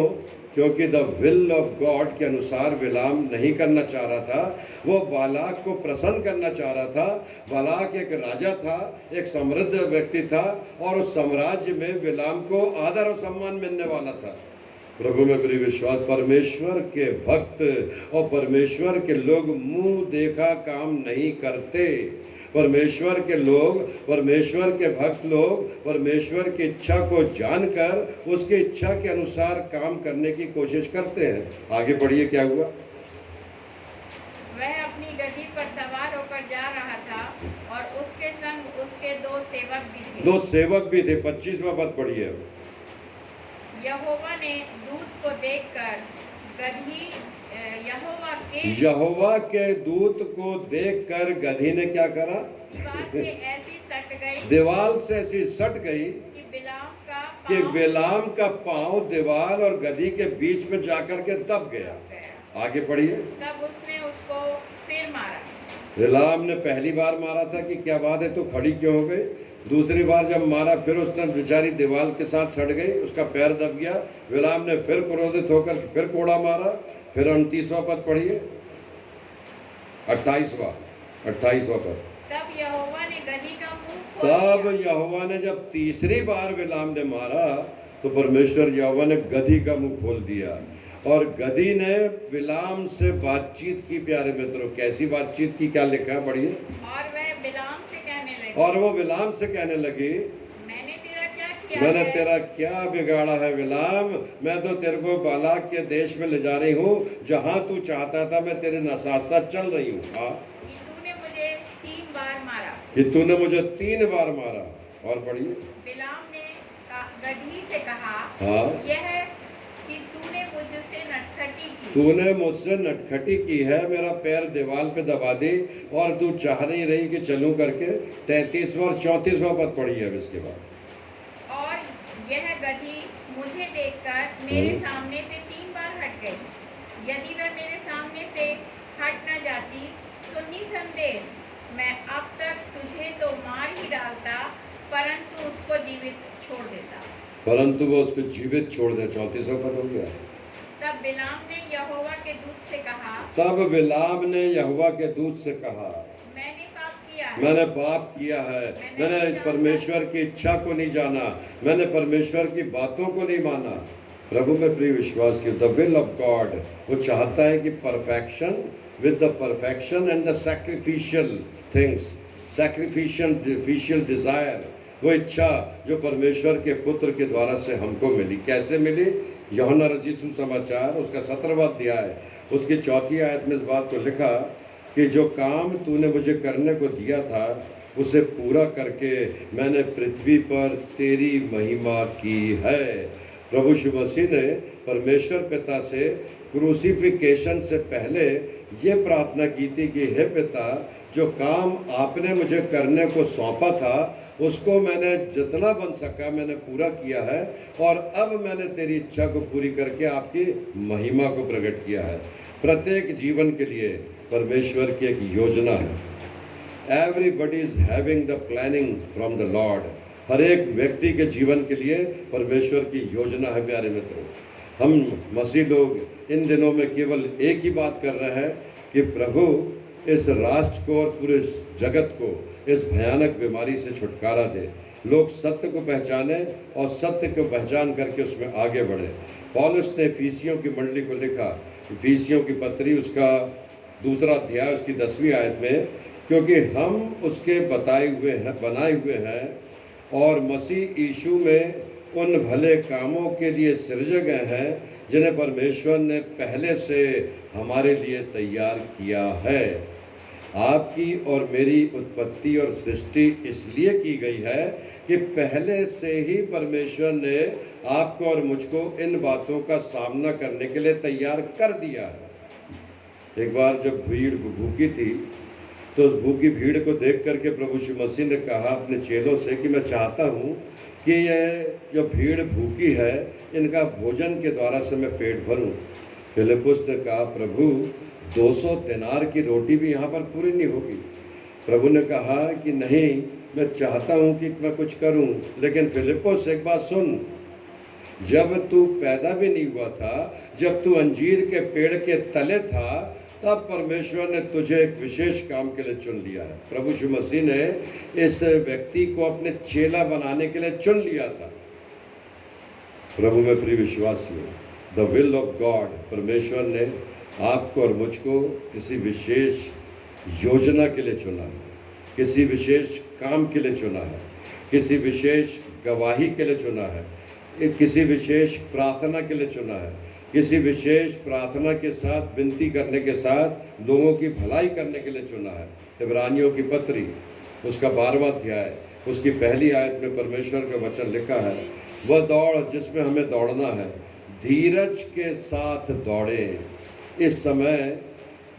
क्योंकि द विल ऑफ गॉड के अनुसार बिलाम नहीं करना चाह रहा था। वो बालाक को प्रसन्न करना चाह रहा था। बालाक एक राजा था, एक समृद्ध व्यक्ति था, और उस साम्राज्य में बिलाम को आदर और सम्मान मिलने वाला था। प्रभु में प्रिय विश्वास, परमेश्वर के भक्त और परमेश्वर के लोग मुंह देखा काम नहीं करते। परमेश्वर के लोग, परमेश्वर के भक्त लोग परमेश्वर की इच्छा को जानकर उसकी इच्छा के अनुसार काम करने की कोशिश करते हैं। आगे पढ़िए, क्या हुआ? वह अपनी गधी पर सवार होकर जा रहा था और उसके संग उसके दो सेवक भी थे। दो सेवक भी थे। 25वां पद पढ़िए। यहोवा ने दूत को देखकर गधी यहोवा के दूत को देखकर गधी ने क्या करा? दीवार से ऐसी सट गई, दीवार से ऐसी सट गई कि बिलाम का पांव दीवार और गधी के बीच में जाकर के दब गया। आगे पढ़िए। तब उसने उसको फिर मारा। बिलाम ने पहली बार मारा था कि क्या बात है, तो खड़ी क्यों हो गई? दूसरी बार जब मारा फिर उसने बेचारी दीवार के साथ सट गई, उसका पैर दब गया। बिलाम ने फिर क्रोधित होकर फिर कोड़ा मारा। फिर 29वां पद पढ़िए, 28वां पद। तब यहोवा ने गधी का मुंह खोल तब दिया। यहोवा ने जब तीसरी बार बिलाम ने मारा तो परमेश्वर यहोवा ने गधी का मुंह खोल दिया, और गधी ने बिलाम से बातचीत की। प्यारे मित्रों, कैसी बातचीत की? क्या लिखा है, पढ़िए। और वह बिलाम से कहने लगी, और वो बिलाम से कहने लगी, मैंने तेरा क्या बिगाड़ा है बिलाम? मैं तो तेरे को बालाक के देश में ले जा रही हूँ, जहाँ तू चाहता था मैं तेरे साथ साथ चल रही हूँ। हाँ, कि तूने मुझे 3 बार मारा। कि तूने मुझे 3 बार मारा। और पढ़िए। बिलाम ने गधी से कहा, हाँ, यह कि तूने मुझसे नटखटी की। तूने मुझसे नटखटी की है, मेरा पैर दीवार पे दबा दी, और तू चाह नहीं रही कि चलूं करके। 33वां और 34वां पद पढ़िए अब इसके बाद। और यह गधी मुझे देखकर मेरे सामने से 3 बार हट गई। यदि वह मेरे सामने से हट न जाती तो निसंदेह मैं अब तक तुझे तो मार ही डालता, परंतु उसको जीवित छोड़ देता। परंतु वो उसको जीवित छोड़ दे। 34वां पद हो गया। तब बिलाम ने यहोवा के दूत से कहा, तब बिलाम ने यहोवा के दूत से कहा, मैंने पाप किया है। मैंने पाप किया है, मैंने परमेश्वर की इच्छा को नहीं जाना, मैंने परमेश्वर की बातों को नहीं माना। प्रभु में प्रिय विश्वास की, द विल ऑफ गॉड, वो चाहता है कि perfection with the perfection and the sacrificial things, sacrificial desire, वो इच्छा जो परमेश्वर के पुत्र के द्वारा से हमको मिली। कैसे मिली? यूहन्ना रचित सुसमाचार उसका 17वां अध्याय उसकी 4 आयत में इस बात को लिखा कि जो काम तूने मुझे करने को दिया था उसे पूरा करके मैंने पृथ्वी पर तेरी महिमा की है। प्रभु यीशु मसीह ने परमेश्वर पिता से क्रूसिफिकेशन से पहले ये प्रार्थना की थी कि हे पिता, जो काम आपने मुझे करने को सौंपा था उसको मैंने जितना बन सका मैंने पूरा किया है, और अब मैंने तेरी इच्छा को पूरी करके आपकी महिमा को प्रकट किया है। प्रत्येक जीवन के लिए परमेश्वर की एक योजना है। Everybody is having the planning from the lord. हर एक व्यक्ति के जीवन के लिए परमेश्वर की योजना है। प्यारे मित्रों, हम मसीह लोग इन दिनों में केवल एक ही बात कर रहे हैं कि प्रभु इस राष्ट्र को और पूरे जगत को इस भयानक बीमारी से छुटकारा दे। लोग सत्य को पहचाने और सत्य को पहचान करके उसमें आगे बढ़े। पौलुस ने इफिसियों की मंडली को लिखा, इफिसियों की पत्री उसका 2 अध्याय उसकी 10वीं आयत में, क्योंकि हम उसके बनाए हुए हैं और मसीह यीशु में उन भले कामों के लिए सृजे गए हैं जिन्हें परमेश्वर ने पहले से हमारे लिए तैयार किया है। आपकी और मेरी उत्पत्ति और सृष्टि इसलिए की गई है कि पहले से ही परमेश्वर ने आपको और मुझको इन बातों का सामना करने के लिए तैयार कर दिया है। एक बार जब भीड़ भूखी थी तो उस भूखी भीड़ को देख करके प्रभु यीशु मसीह ने कहा अपने चेलों से कि मैं चाहता हूँ कि यह जो भीड़ भूखी है इनका भोजन के द्वारा से मैं पेट भरूं। फिलिपुस ने कहा प्रभु 200 दिनार की रोटी भी यहाँ पर पूरी नहीं होगी। प्रभु ने कहा कि नहीं, मैं चाहता हूँ कि मैं कुछ करूँ, लेकिन फिलिपुस एक बात सुन, जब तू पैदा भी नहीं हुआ था, जब तू अंजीर के पेड़ के तले था, तब परमेश्वर ने तुझे एक विशेष काम के लिए चुन लिया है। प्रभु यीशु मसीह ने इस व्यक्ति को अपने चेला बनाने के लिए चुन लिया था। प्रभु में प्रिय विश्वासियों, द विल ऑफ गॉड, परमेश्वर ने आपको और मुझको किसी विशेष योजना के लिए चुना है, किसी विशेष काम के लिए चुना है, किसी विशेष गवाही के लिए चुना है, किसी विशेष प्रार्थना के लिए चुना है, किसी विशेष प्रार्थना के साथ विनती करने के साथ लोगों की भलाई करने के लिए चुना है। इब्रानियों की पत्री उसका 12वां अध्याय उसकी पहली आयत में परमेश्वर का वचन लिखा है, वह दौड़ जिसमें हमें दौड़ना है धीरज के साथ दौड़े। इस समय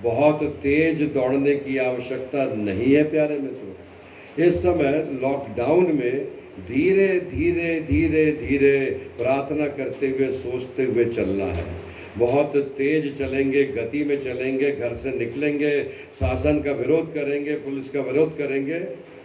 बहुत तेज दौड़ने की आवश्यकता नहीं है प्यारे मित्रों। इस समय लॉकडाउन में धीरे धीरे धीरे धीरे प्रार्थना करते हुए सोचते हुए चलना है। बहुत तेज चलेंगे, गति में चलेंगे, घर से निकलेंगे, शासन का विरोध करेंगे, पुलिस का विरोध करेंगे,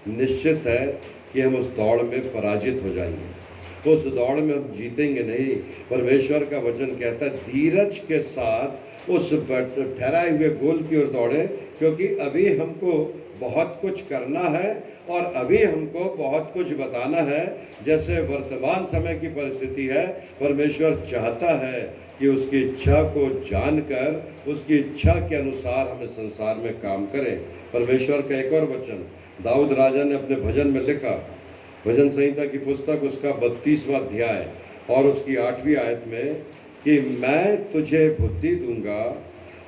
निश्चित है कि हम उस दौड़ में पराजित हो जाएंगे, उस दौड़ में हम जीतेंगे नहीं। परमेश्वर का वचन कहता है धीरज के साथ उस ठहराए हुए गोल की ओर दौड़े, क्योंकि अभी हमको बहुत कुछ करना है और अभी हमको बहुत कुछ बताना है। जैसे वर्तमान समय की परिस्थिति है, परमेश्वर चाहता है कि उसकी इच्छा को जानकर उसकी इच्छा के अनुसार हमें संसार में काम करें। परमेश्वर का एक और वचन दाऊद राजा ने अपने भजन में लिखा, भजन संहिता की पुस्तक उसका 32वां अध्याय और उसकी 8वीं आयत में, कि मैं तुझे बुद्धि दूंगा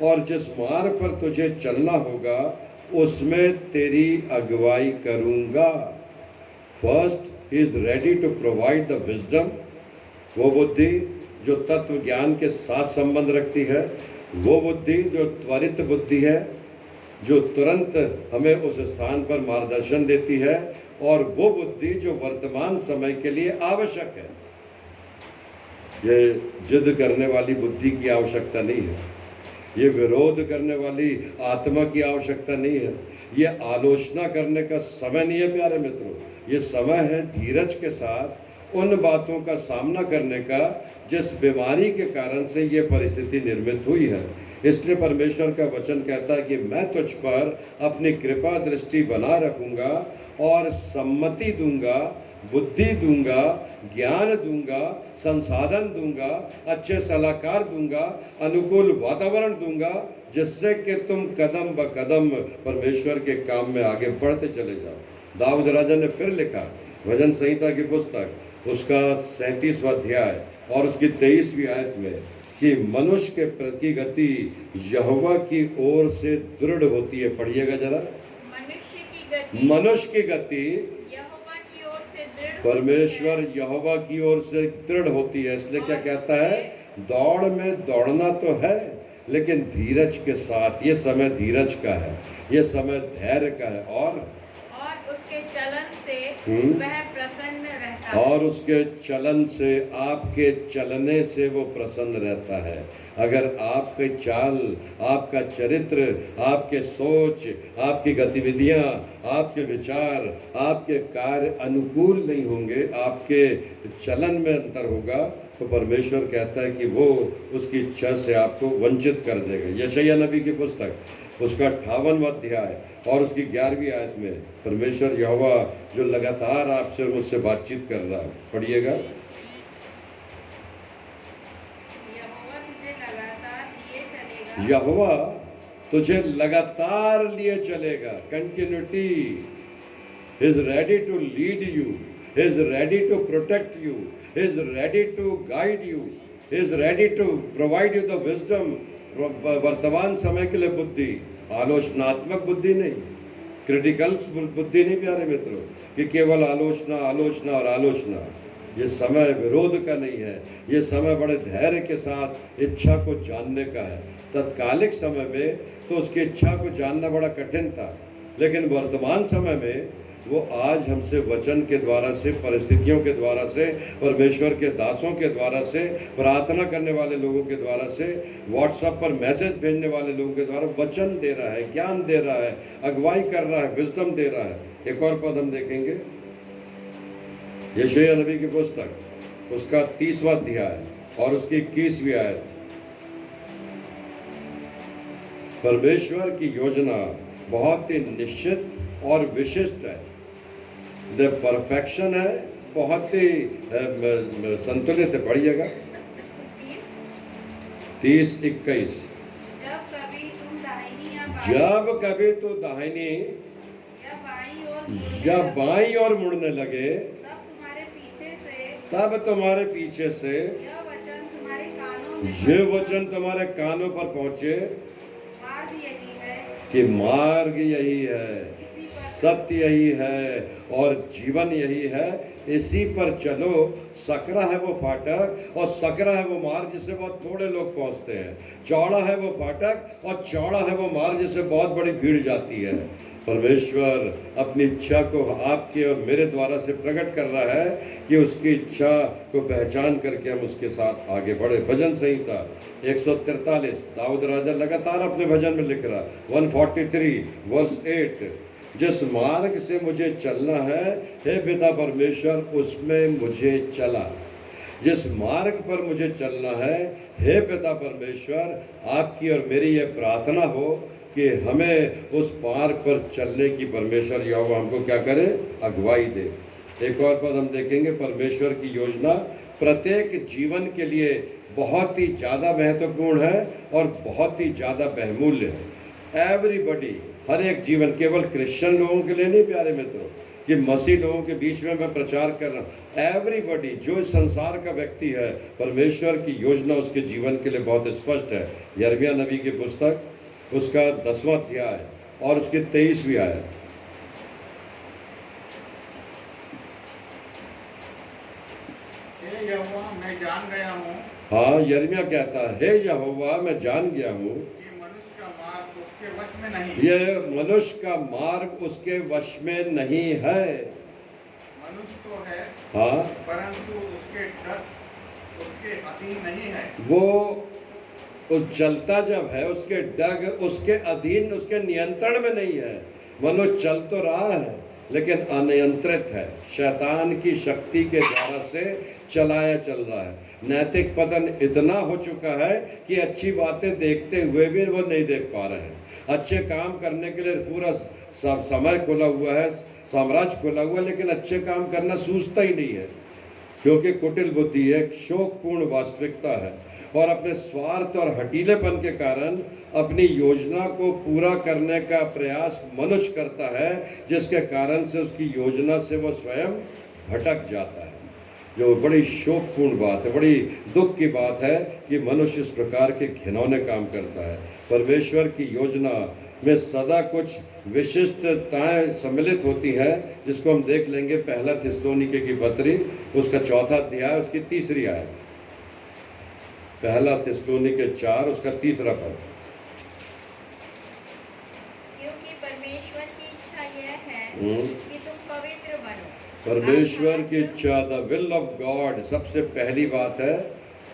और जिस मार्ग पर तुझे चलना होगा उसमें तेरी अगुवाई करूंगा। First, he is ready to provide the wisdom, वो बुद्धि जो तत्व ज्ञान के साथ संबंध रखती है, वो बुद्धि जो त्वरित बुद्धि है, जो तुरंत हमें उस स्थान पर मार्गदर्शन देती है, और वो बुद्धि जो वर्तमान समय के लिए आवश्यक है। ये जिद करने वाली बुद्धि की आवश्यकता नहीं है, ये विरोध करने वाली आत्मा की आवश्यकता नहीं है, ये आलोचना करने का समय नहीं है प्यारे मित्रों। ये समय है धीरज के साथ उन बातों का सामना करने का जिस बीमारी के कारण से ये परिस्थिति निर्मित हुई है। इसलिए परमेश्वर का वचन कहता है कि मैं तुझ पर अपनी कृपा दृष्टि बना रखूंगा और सम्मति दूंगा, बुद्धि दूंगा, ज्ञान दूंगा, संसाधन दूंगा, अच्छे सलाहकार दूंगा, अनुकूल वातावरण दूंगा, जिससे कि तुम कदम ब कदम परमेश्वर के काम में आगे बढ़ते चले जाओ। दाऊद राजा ने फिर लिखा भजन संहिता की पुस्तक उसका 37वां अध्याय और उसकी 23वीं आयत में कि मनुष्य के प्रति गति यहोवा की ओर से दृढ़ होती है। पढ़िएगा जरा, मनुष्य की गति यहोवा की ओर से दृढ़, परमेश्वर यहोवा की ओर से दृढ़ होती है। इसलिए क्या कहता है, दौड़ में दौड़ना तो है लेकिन धीरज के साथ। ये समय धीरज का है, ये समय धैर्य का है, और उसके चलन से वह प्रसन्न रहता है, और उसके चलन से, आपके चलने से वो प्रसन्न रहता है। अगर आपके चाल, आपका चरित्र, आपके सोच, आपकी गतिविधियां, आपके विचार, आपके कार्य अनुकूल नहीं होंगे, आपके चलन में अंतर होगा, तो परमेश्वर कहता है कि वो उसकी इच्छा से आपको वंचित कर देगा। यशायाह नबी की पुस्तक उसका 58वां अध्याय और उसकी 11वीं आयत में परमेश्वर यहोवा जो लगातार आपसे और मुझसे बातचीत कर रहा है, पढ़िएगा। यहोवा तुझे लगातार लिए चलेगा, continuity. Is ready to lead you, is ready to protect you, is ready to guide you, is ready to provide you the wisdom. वर्तमान समय के लिए बुद्धि, आलोचनात्मक बुद्धि नहीं, क्रिटिकल बुद्धि नहीं प्यारे मित्रों, कि केवल आलोचना आलोचना और आलोचना। ये समय विरोध का नहीं है, ये समय बड़े धैर्य के साथ इच्छा को जानने का है। तत्कालिक समय में तो उसकी इच्छा को जानना बड़ा कठिन था, लेकिन वर्तमान समय में वो आज हमसे वचन के द्वारा से, परिस्थितियों के द्वारा से, परमेश्वर के दासों के द्वारा से, प्रार्थना करने वाले लोगों के द्वारा से, व्हाट्सएप पर मैसेज भेजने वाले लोगों के द्वारा वचन दे रहा है, ज्ञान दे रहा है, अगुवाई कर रहा है, विजडम दे रहा है। एक और पद हम देखेंगे, यशायाह नबी की पुस्तक उसका 30वां अध्याय और उसकी 21वीं आयत। परमेश्वर की योजना बहुत ही निश्चित और विशिष्ट है। द परफेक्शन है, बहुत ही संतुलित है। पढ़िएगा 30-21। जब कभी तुम दाहिनी जब कभी तो दाहिनी या बाईं ओर मुड़ने लगे, तब तुम्हारे पीछे से ये वचन तुम्हारे कानों पर पहुंचे कि मार्ग यही है, सत्य यही है और जीवन यही है, इसी पर चलो। सकरा है वो फाटक और सकरा है वो मार्ग जिससे बहुत थोड़े लोग पहुंचते हैं, चौड़ा है वो फाटक और चौड़ा है वो मार्ग जिससे बहुत बड़ी भीड़ जाती है। परमेश्वर अपनी इच्छा को आपके और मेरे द्वारा से प्रकट कर रहा है कि उसकी इच्छा को पहचान करके हम उसके साथ आगे बढ़े। भजन संहिता 143, दाऊद राजा लगातार अपने भजन में लिख रहा, 143 वर्स 8, जिस मार्ग से मुझे चलना है, हे पिता परमेश्वर उसमें मुझे चला। जिस मार्ग पर मुझे चलना है, हे पिता परमेश्वर, आपकी और मेरी यह प्रार्थना हो कि हमें उस मार्ग पर चलने की परमेश्वर यहोवा हमको क्या करे, अगुवाई दे। एक और पद हम देखेंगे, परमेश्वर की योजना प्रत्येक जीवन के लिए बहुत ही ज़्यादा महत्वपूर्ण है और बहुत ही ज़्यादा बहुमूल्य है। एवरीबडी, हर एक जीवन, केवल क्रिश्चियन लोगों के लिए नहीं प्यारे मित्रों, कि मसीह लोगों के बीच में मैं प्रचार कर रहा हूँ। एवरीबडी, जो इस संसार का व्यक्ति है, परमेश्वर की योजना उसके जीवन के लिए बहुत स्पष्ट है। यिर्मयाह नबी की पुस्तक उसका 10वां अध्याय और उसकी 23वीं आयत। हे यहोवा मैं जान गया हूँ, हाँ, यिर्मयाह कहता है, हे यहोवा मैं जान गया हूँ कि मनुष्य का मार्ग उसके वश में नहीं, ये मनुष्य का मार्ग उसके वश में नहीं है। मनुष्य तो है, हाँ, परंतु उसके डर उसके अधीन नहीं है। वो चलता जब है, उसके डग उसके अधीन, उसके नियंत्रण में नहीं है। मनुष्य चल तो रहा है लेकिन अनियंत्रित है, शैतान की शक्ति के द्वारा से चलाया चल रहा है। नैतिक पतन इतना हो चुका है कि अच्छी बातें देखते हुए भी वो नहीं देख पा रहे हैं। अच्छे काम करने के लिए पूरा समय खुला हुआ है, साम्राज्य खुला हुआ है, लेकिन अच्छे काम करना सूझता ही नहीं है, क्योंकि कुटिल बुद्धि एक शोकपूर्ण वास्तविकता है और अपने स्वार्थ और हठीलेपन के कारण अपनी योजना को पूरा करने का प्रयास मनुष्य करता है, जिसके कारण से उसकी योजना से वो स्वयं भटक जाता है। जो बड़ी शोकपूर्ण बात है, बड़ी दुख की बात है कि मनुष्य इस प्रकार के घिनौने काम करता है। परमेश्वर की योजना में सदा कुछ विशिष्टताएं सम्मिलित होती है, जिसको हम देख लेंगे। पहला थिस्सलुनीके की पत्री उसका 4वां अध्याय उसकी 3री आयत। पहला थिस्सलुनीके 4 उसका 3रा पद। क्योंकि परमेश्वर की इच्छा यह है कि तुम पवित्र बनो। परमेश्वर की इच्छा, द विल ऑफ गॉड, सबसे पहली बात है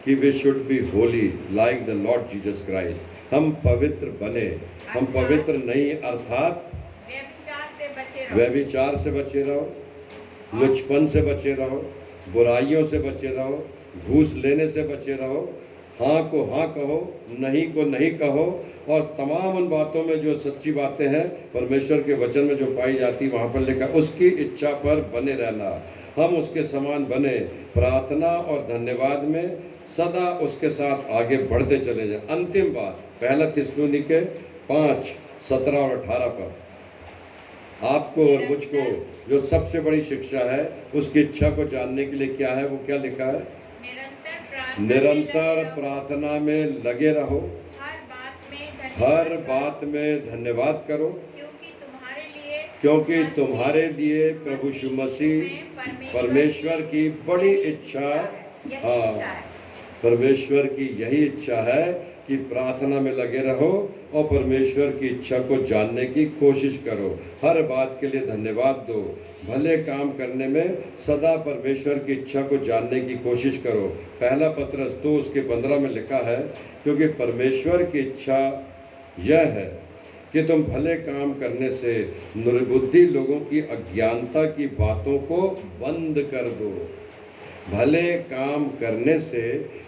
कि we should be holy like the Lord Jesus Christ. हम पवित्र बने। हम पवित्र नहीं, अर्थात व्यभिचार से बचे रहो, लुचपन से बचे रहो, बुराइयों से बचे रहो, घूस लेने से बचे रहो, हाँ को हाँ कहो, नहीं को नहीं कहो, और तमाम उन बातों में जो सच्ची बातें हैं परमेश्वर के वचन में जो पाई जाती, वहाँ पर लिखा उसकी इच्छा पर बने रहना। हम उसके समान बने, प्रार्थना और धन्यवाद में सदा उसके साथ आगे बढ़ते चले जाएं। अंतिम बात, पहला थिस्सलुनीके 5, 17 और 18 पर आपको और मुझको जो सबसे बड़ी शिक्षा है, उसकी इच्छा को जानने के लिए क्या है, वो क्या लिखा है? निरंतर प्रार्थना में लगे रहो, हर बात में धन्यवाद करो, क्योंकि तुम्हारे लिए प्रभु यीशु मसीह परमेश्वर की बड़ी इच्छा, परमेश्वर की यही इच्छा है कि प्रार्थना में लगे रहो और परमेश्वर की इच्छा को जानने की कोशिश करो। हर बात के लिए धन्यवाद दो, भले काम करने में सदा परमेश्वर की इच्छा को जानने की कोशिश करो। पहला पत्रस 2:15 में लिखा है, क्योंकि परमेश्वर की इच्छा यह है कि तुम भले काम करने से निर्बुद्धि लोगों की अज्ञानता की बातों को बंद कर दो। भले काम करने से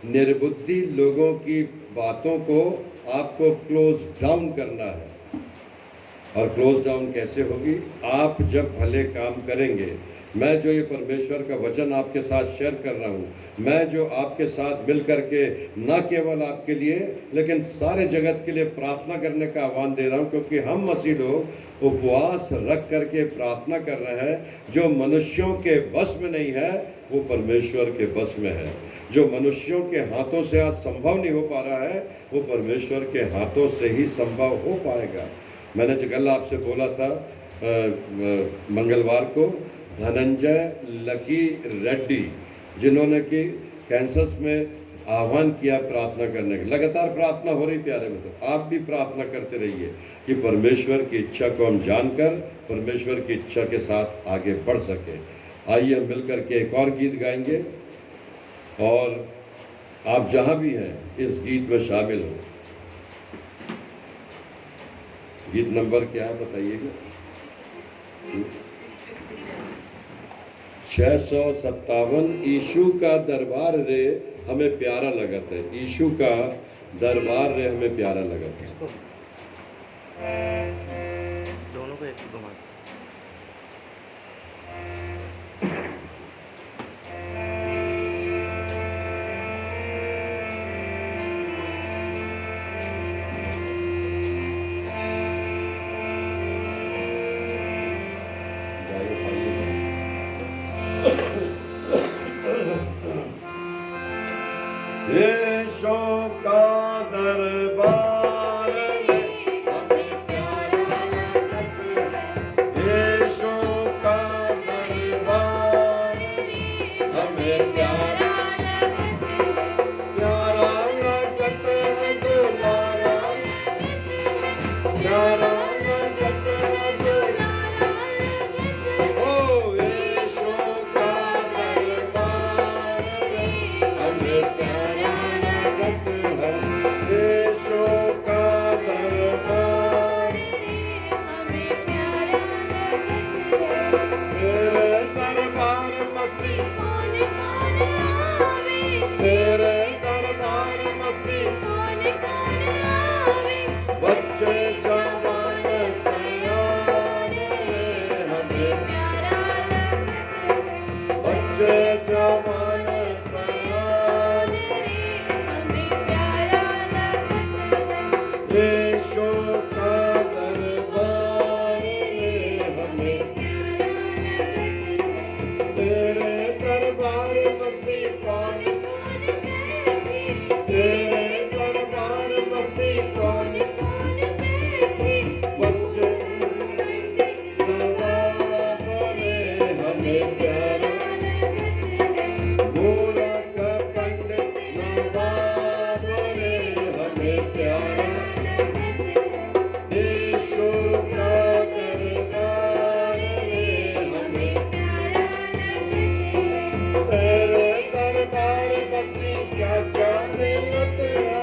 निर्बुद्धि लोगों की बातों को आपको क्लोज डाउन करना है। और क्लोज डाउन कैसे होगी? आप जब भले काम करेंगे। मैं जो ये परमेश्वर का वचन आपके साथ शेयर कर रहा हूँ, मैं जो आपके साथ मिल कर के न केवल आपके लिए लेकिन सारे जगत के लिए प्रार्थना करने का आह्वान दे रहा हूँ, क्योंकि हम मसीह लोग उपवास रख करके प्रार्थना कर रहे हैं। जो मनुष्यों के बस में नहीं है वो परमेश्वर के बस में है। जो मनुष्यों के हाथों से आज संभव नहीं हो पा रहा है वो परमेश्वर के हाथों से ही संभव हो पाएगा। मैंने कल आपसे बोला था मंगलवार को, धनंजय लकी रेड्डी जिन्होंने कि कैंसर में आह्वान किया प्रार्थना करने का। लगातार प्रार्थना हो रही प्यारे में, तो आप भी प्रार्थना करते रहिए कि परमेश्वर की इच्छा को हम जानकर परमेश्वर की इच्छा के साथ आगे बढ़ सकें। आइए हम मिलकर के एक और गीत गाएंगे और आप जहाँ भी हैं इस गीत में शामिल हो। गीत नंबर क्या है बताइएगा? 657। यीशु का दरबार रे हमें प्यारा लगत है। यीशु का दरबार रे हमें प्यारा लगत है। दोनों को एक घुमा। यीशु का दरबार में यीशु का दरबार हमें प्यारा लगत है। दुलारा प्यारा लगत है। ओ यीशु का दरबार हमें प्यारा लगत है। यीशु का दरबार तेरे दरबार मसीह, तेरे दरबार मसीह, बच्चे जवान सयान रे हमें, बच्चे जवान सयान यीशु का दरबार रे हमें, तेरे दरबार मसीह कौन, तेरे दरबार मसीह कौन, बच्चे नवाब रे हमें प्यारा, मूरख पंडित नवाब रे हमें प्यारा। यीशु का दरबार रे हमें, तेरे दरबार मसीह क्या क्या मिलत है।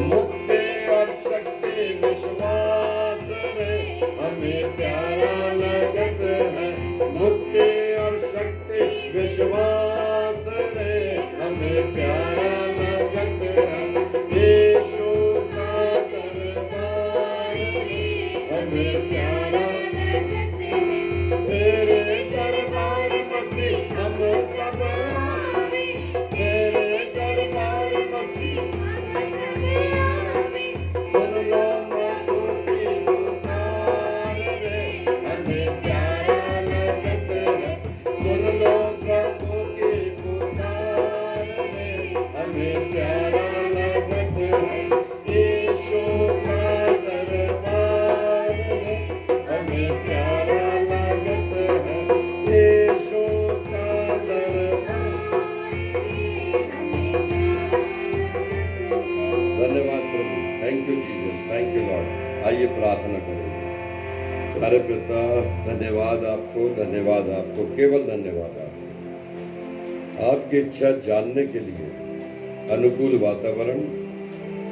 मुक्ति और शक्ति विश्वास रे हमें प्यारा लगत है। मुक्ति और शक्ति विश्वास रे हमें प्यारा लगत है। यीशु का दरबार रे हमें प्यारा, तेरे दरबार मसीह हम सब आवे, तेरे दरबार मसीह सुन लो मधु की पुकार रे हमें प्यारा लगत है। सुन लो प्रभु की पुकार रे हमें प्यारा लगत है यीशु का दरबार रे, हमें प्यारा लगत है यीशु का दरबार। धन्यवाद प्रभु, thank you Jesus, thank you lord. आइए प्रार्थना करेंगे। प्यारे पिता, धन्यवाद आपको, धन्यवाद आपको, केवल धन्यवाद आपको। आपकी इच्छा जानने के लिए अनुकूल वातावरण,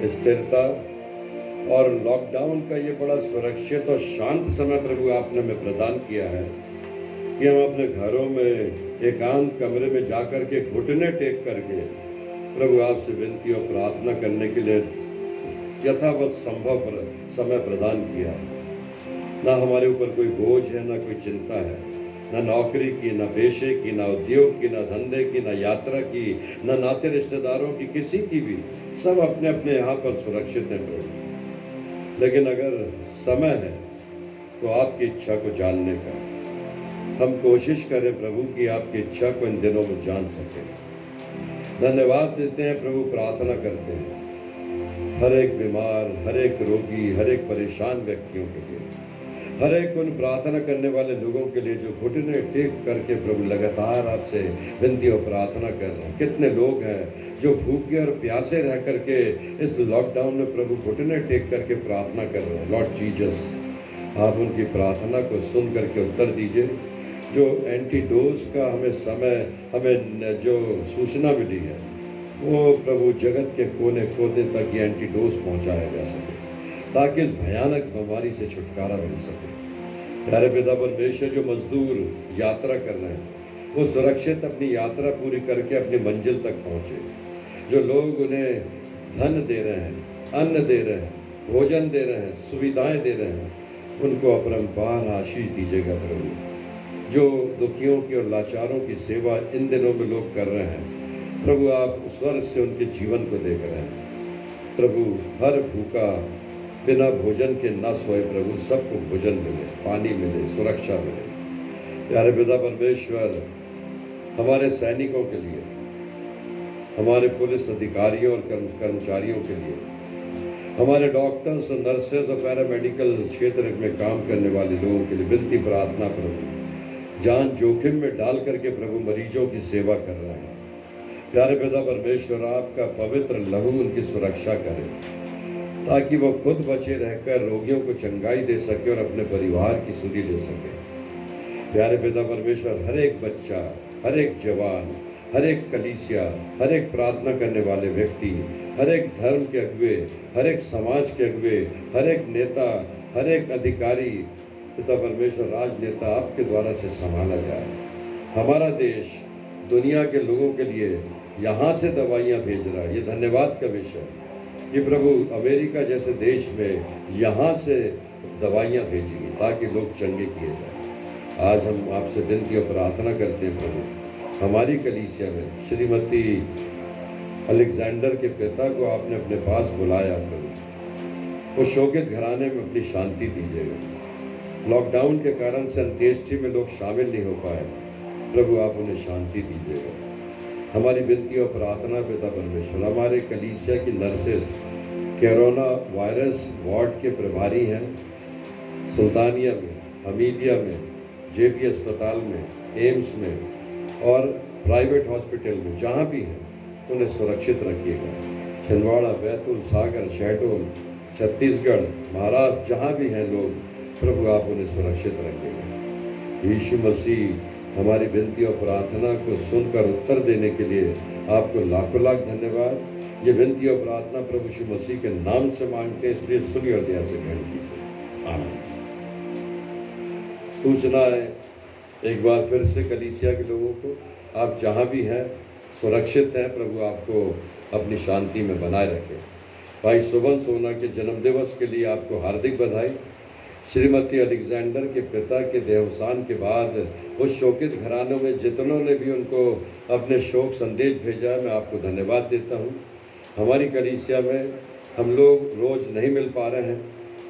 स्थिरता और लॉकडाउन का ये बड़ा सुरक्षित और शांत समय प्रभु आपने हमें प्रदान किया है कि हम अपने घरों में एकांत कमरे में जाकर के घुटने टेक करके प्रभु आपसे विनती और प्रार्थना करने के लिए यथावत संभव समय प्रदान किया है। ना हमारे ऊपर कोई बोझ है, ना कोई चिंता है, ना नौकरी की, ना पेशे की, ना उद्योग की, ना धंधे की, ना यात्रा की, ना नाते रिश्तेदारों की, किसी की भी। सब अपने अपने यहाँ पर सुरक्षित हैं प्रभु। लेकिन अगर समय है तो आपकी इच्छा को जानने का हम कोशिश करें प्रभु कि आपकी इच्छा को इन दिनों में जान सकें। धन्यवाद देते हैं प्रभु, प्रार्थना करते हैं हर एक बीमार, हर एक रोगी, हर एक परेशान व्यक्तियों के लिए, हर एक उन प्रार्थना करने वाले लोगों के लिए जो घुटने टेक करके प्रभु लगातार आपसे विनती और प्रार्थना कर रहे हैं। कितने लोग हैं जो भूखे और प्यासे रह करके इस लॉकडाउन में प्रभु घुटने टेक करके प्रार्थना कर रहे हैं। लॉर्ड जीसस, आप उनकी प्रार्थना को सुन करके उत्तर दीजिए। जो एंटीडोज का हमें जो सूचना मिली है, वो प्रभु जगत के कोने कोने तक ये एंटीडोज पहुंचाया जा सके, ताकि इस भयानक बीमारी से छुटकारा मिल सके। प्यारे पिता परमेश्वर, जो मजदूर यात्रा कर रहे हैं वो सुरक्षित अपनी यात्रा पूरी करके अपनी मंजिल तक पहुँचे। जो लोग उन्हें धन दे रहे हैं, अन्न दे रहे हैं, भोजन दे रहे हैं, सुविधाएं दे रहे हैं, उनको अपरंपार आशीष दीजिएगा प्रभु। जो दुखियों की और लाचारों की सेवा इन दिनों में लोग कर रहे हैं प्रभु, आप स्वर्ग से उनके जीवन को देख रहे हैं प्रभु। हर भूखा बिना भोजन के न सोए प्रभु, सबको भोजन मिले, पानी मिले, सुरक्षा मिले। प्यारे पिता परमेश्वर, हमारे सैनिकों के लिए, हमारे पुलिस अधिकारियों और कर्मचारियों के लिए, हमारे डॉक्टर्स और नर्सेज और पैरामेडिकल क्षेत्र में काम करने वाले लोगों के लिए विनती प्रार्थना प्रभु, जान जोखिम में डाल करके प्रभु मरीजों की सेवा कर रहे हैं। प्यारे पिता परमेश्वर, आपका पवित्र लहू उनकी सुरक्षा करे, ताकि वो खुद बचे रहकर रोगियों को चंगाई दे सके और अपने परिवार की सुधि ले सके। प्यारे पिता परमेश्वर, हर एक बच्चा, हर एक जवान, हर एक कलीसिया, हर एक प्रार्थना करने वाले व्यक्ति, हर एक धर्म के अगुवे, हर एक समाज के अगुवे, हर एक नेता, हर एक अधिकारी, पिता परमेश्वर, राजनेता आपके द्वारा से संभाला जाए। हमारा देश दुनिया के लोगों के लिए यहाँ से दवाइयाँ भेज रहा है। ये धन्यवाद का विषय है कि प्रभु अमेरिका जैसे देश में यहाँ से दवाइयाँ भेजेंगी ताकि लोग चंगे किए जाएं। आज हम आपसे विनती और प्रार्थना करते हैं प्रभु, हमारी कलीसिया में श्रीमती अलेक्जेंडर के पिता को आपने अपने पास बुलाया प्रभु, उस शोकित घराने में अपनी शांति दीजिएगा। लॉकडाउन के कारण से अंत्येष्टि में लोग शामिल नहीं हो पाए प्रभु, आप उन्हें शांति दीजिएगा। हमारी विनती और प्रार्थना पिता परमेश्वर, हमारे कलीसिया की नर्सेस कोरोना वायरस वार्ड के प्रभारी हैं, सुल्तानिया में, हमीदिया में, जेपी अस्पताल में, एम्स में और प्राइवेट हॉस्पिटल में, जहाँ भी हैं उन्हें सुरक्षित रखिएगा। छिंदवाड़ा, बैतूल, सागर, शहडोल, छत्तीसगढ़, महाराष्ट्र, जहाँ भी हैं लोग प्रभु, आप उन्हें सुरक्षित रखिएगा। यीशु मसीह, हमारी विनती और प्रार्थना को सुनकर उत्तर देने के लिए आपको लाखों लाख धन्यवाद। ये विनती और प्रार्थना प्रभु यीशु मसीह के नाम से मांगते हैं, इसलिए सुनिए और दया से ग्रहण कीजिए, आमीन। सूचना है एक बार फिर से कलीसिया के लोगों को, आप जहाँ भी हैं सुरक्षित हैं, प्रभु आपको अपनी शांति में बनाए रखे। भाई सुबन सोना के जन्मदिवस के लिए आपको हार्दिक बधाई। श्रीमती अलेक्जेंडर के पिता के देहावसान के बाद उस शोकित घरानों में जितनों ने भी उनको अपने शोक संदेश भेजा है, मैं आपको धन्यवाद देता हूँ। हमारी कलीसिया में हम लोग रोज़ नहीं मिल पा रहे हैं,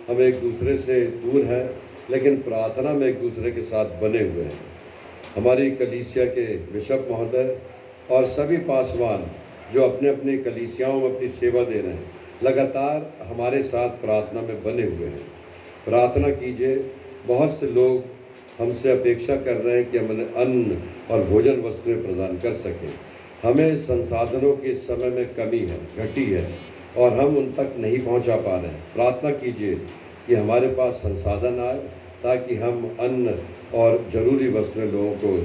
हम एक दूसरे से दूर हैं, लेकिन प्रार्थना में एक दूसरे के साथ बने हुए हैं। हमारी कलीसिया के बिशप महोदय और सभी पासवान जो अपने अपनी कलीसियाओं में अपनी सेवा दे रहे हैं, लगातार हमारे साथ प्रार्थना में बने हुए हैं। प्रार्थना कीजिए। बहुत से लोग हमसे अपेक्षा कर रहे हैं कि हम उन्हें अन्न और भोजन वस्तुएं प्रदान कर सकें। हमें संसाधनों की इस समय में कमी है, घटी है, और हम उन तक नहीं पहुंचा पा रहे हैं। प्रार्थना कीजिए कि हमारे पास संसाधन आए ताकि हम अन्न और ज़रूरी वस्तुएं लोगों को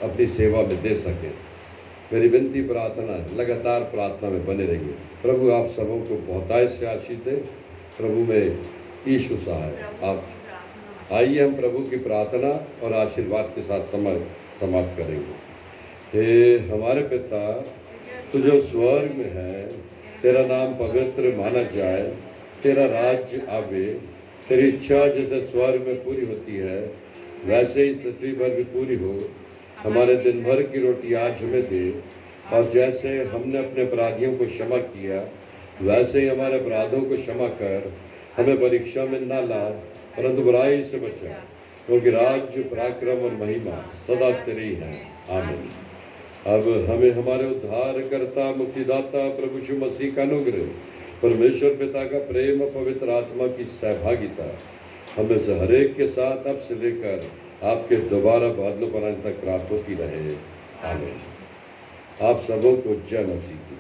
अपनी सेवा में दे सकें। मेरी विनती प्रार्थना है, लगातार प्रार्थना में बने रहिए। प्रभु आप सबों को बहुतायत से आशीष दे। प्रभु में यीशु सहाय। आप आइए हम प्रभु की प्रार्थना और आशीर्वाद के साथ समय समाप्त करेंगे। हे हमारे पिता, तू जो स्वर्ग में है, तेरा नाम पवित्र माना जाए, तेरा राज्य आवे, तेरी इच्छा जैसे स्वर्ग में पूरी होती है वैसे इस पृथ्वी पर भी पूरी हो। हमारे दिन भर की रोटी आज हमें दे, और जैसे हमने अपने अपराधियों को क्षमा किया वैसे ही हमारे अपराधों को क्षमा कर। हमें परीक्षा में न ला, परंतु बुराई से बचा, क्योंकि राज्य, पराक्रम और महिमा सदा तेरी है। आमीन। अब हमें हमारे उद्धारकर्ता, मुक्तिदाता प्रभु यीशु मसीह का अनुग्रह, परमेश्वर पिता का प्रेम और पवित्र आत्मा की सहभागिता हमें से हरेक के साथ अब से लेकर आपके दोबारा बादलों पर तक प्राप्त होती रहे। आमीन। आप सबों को जय मसीह की।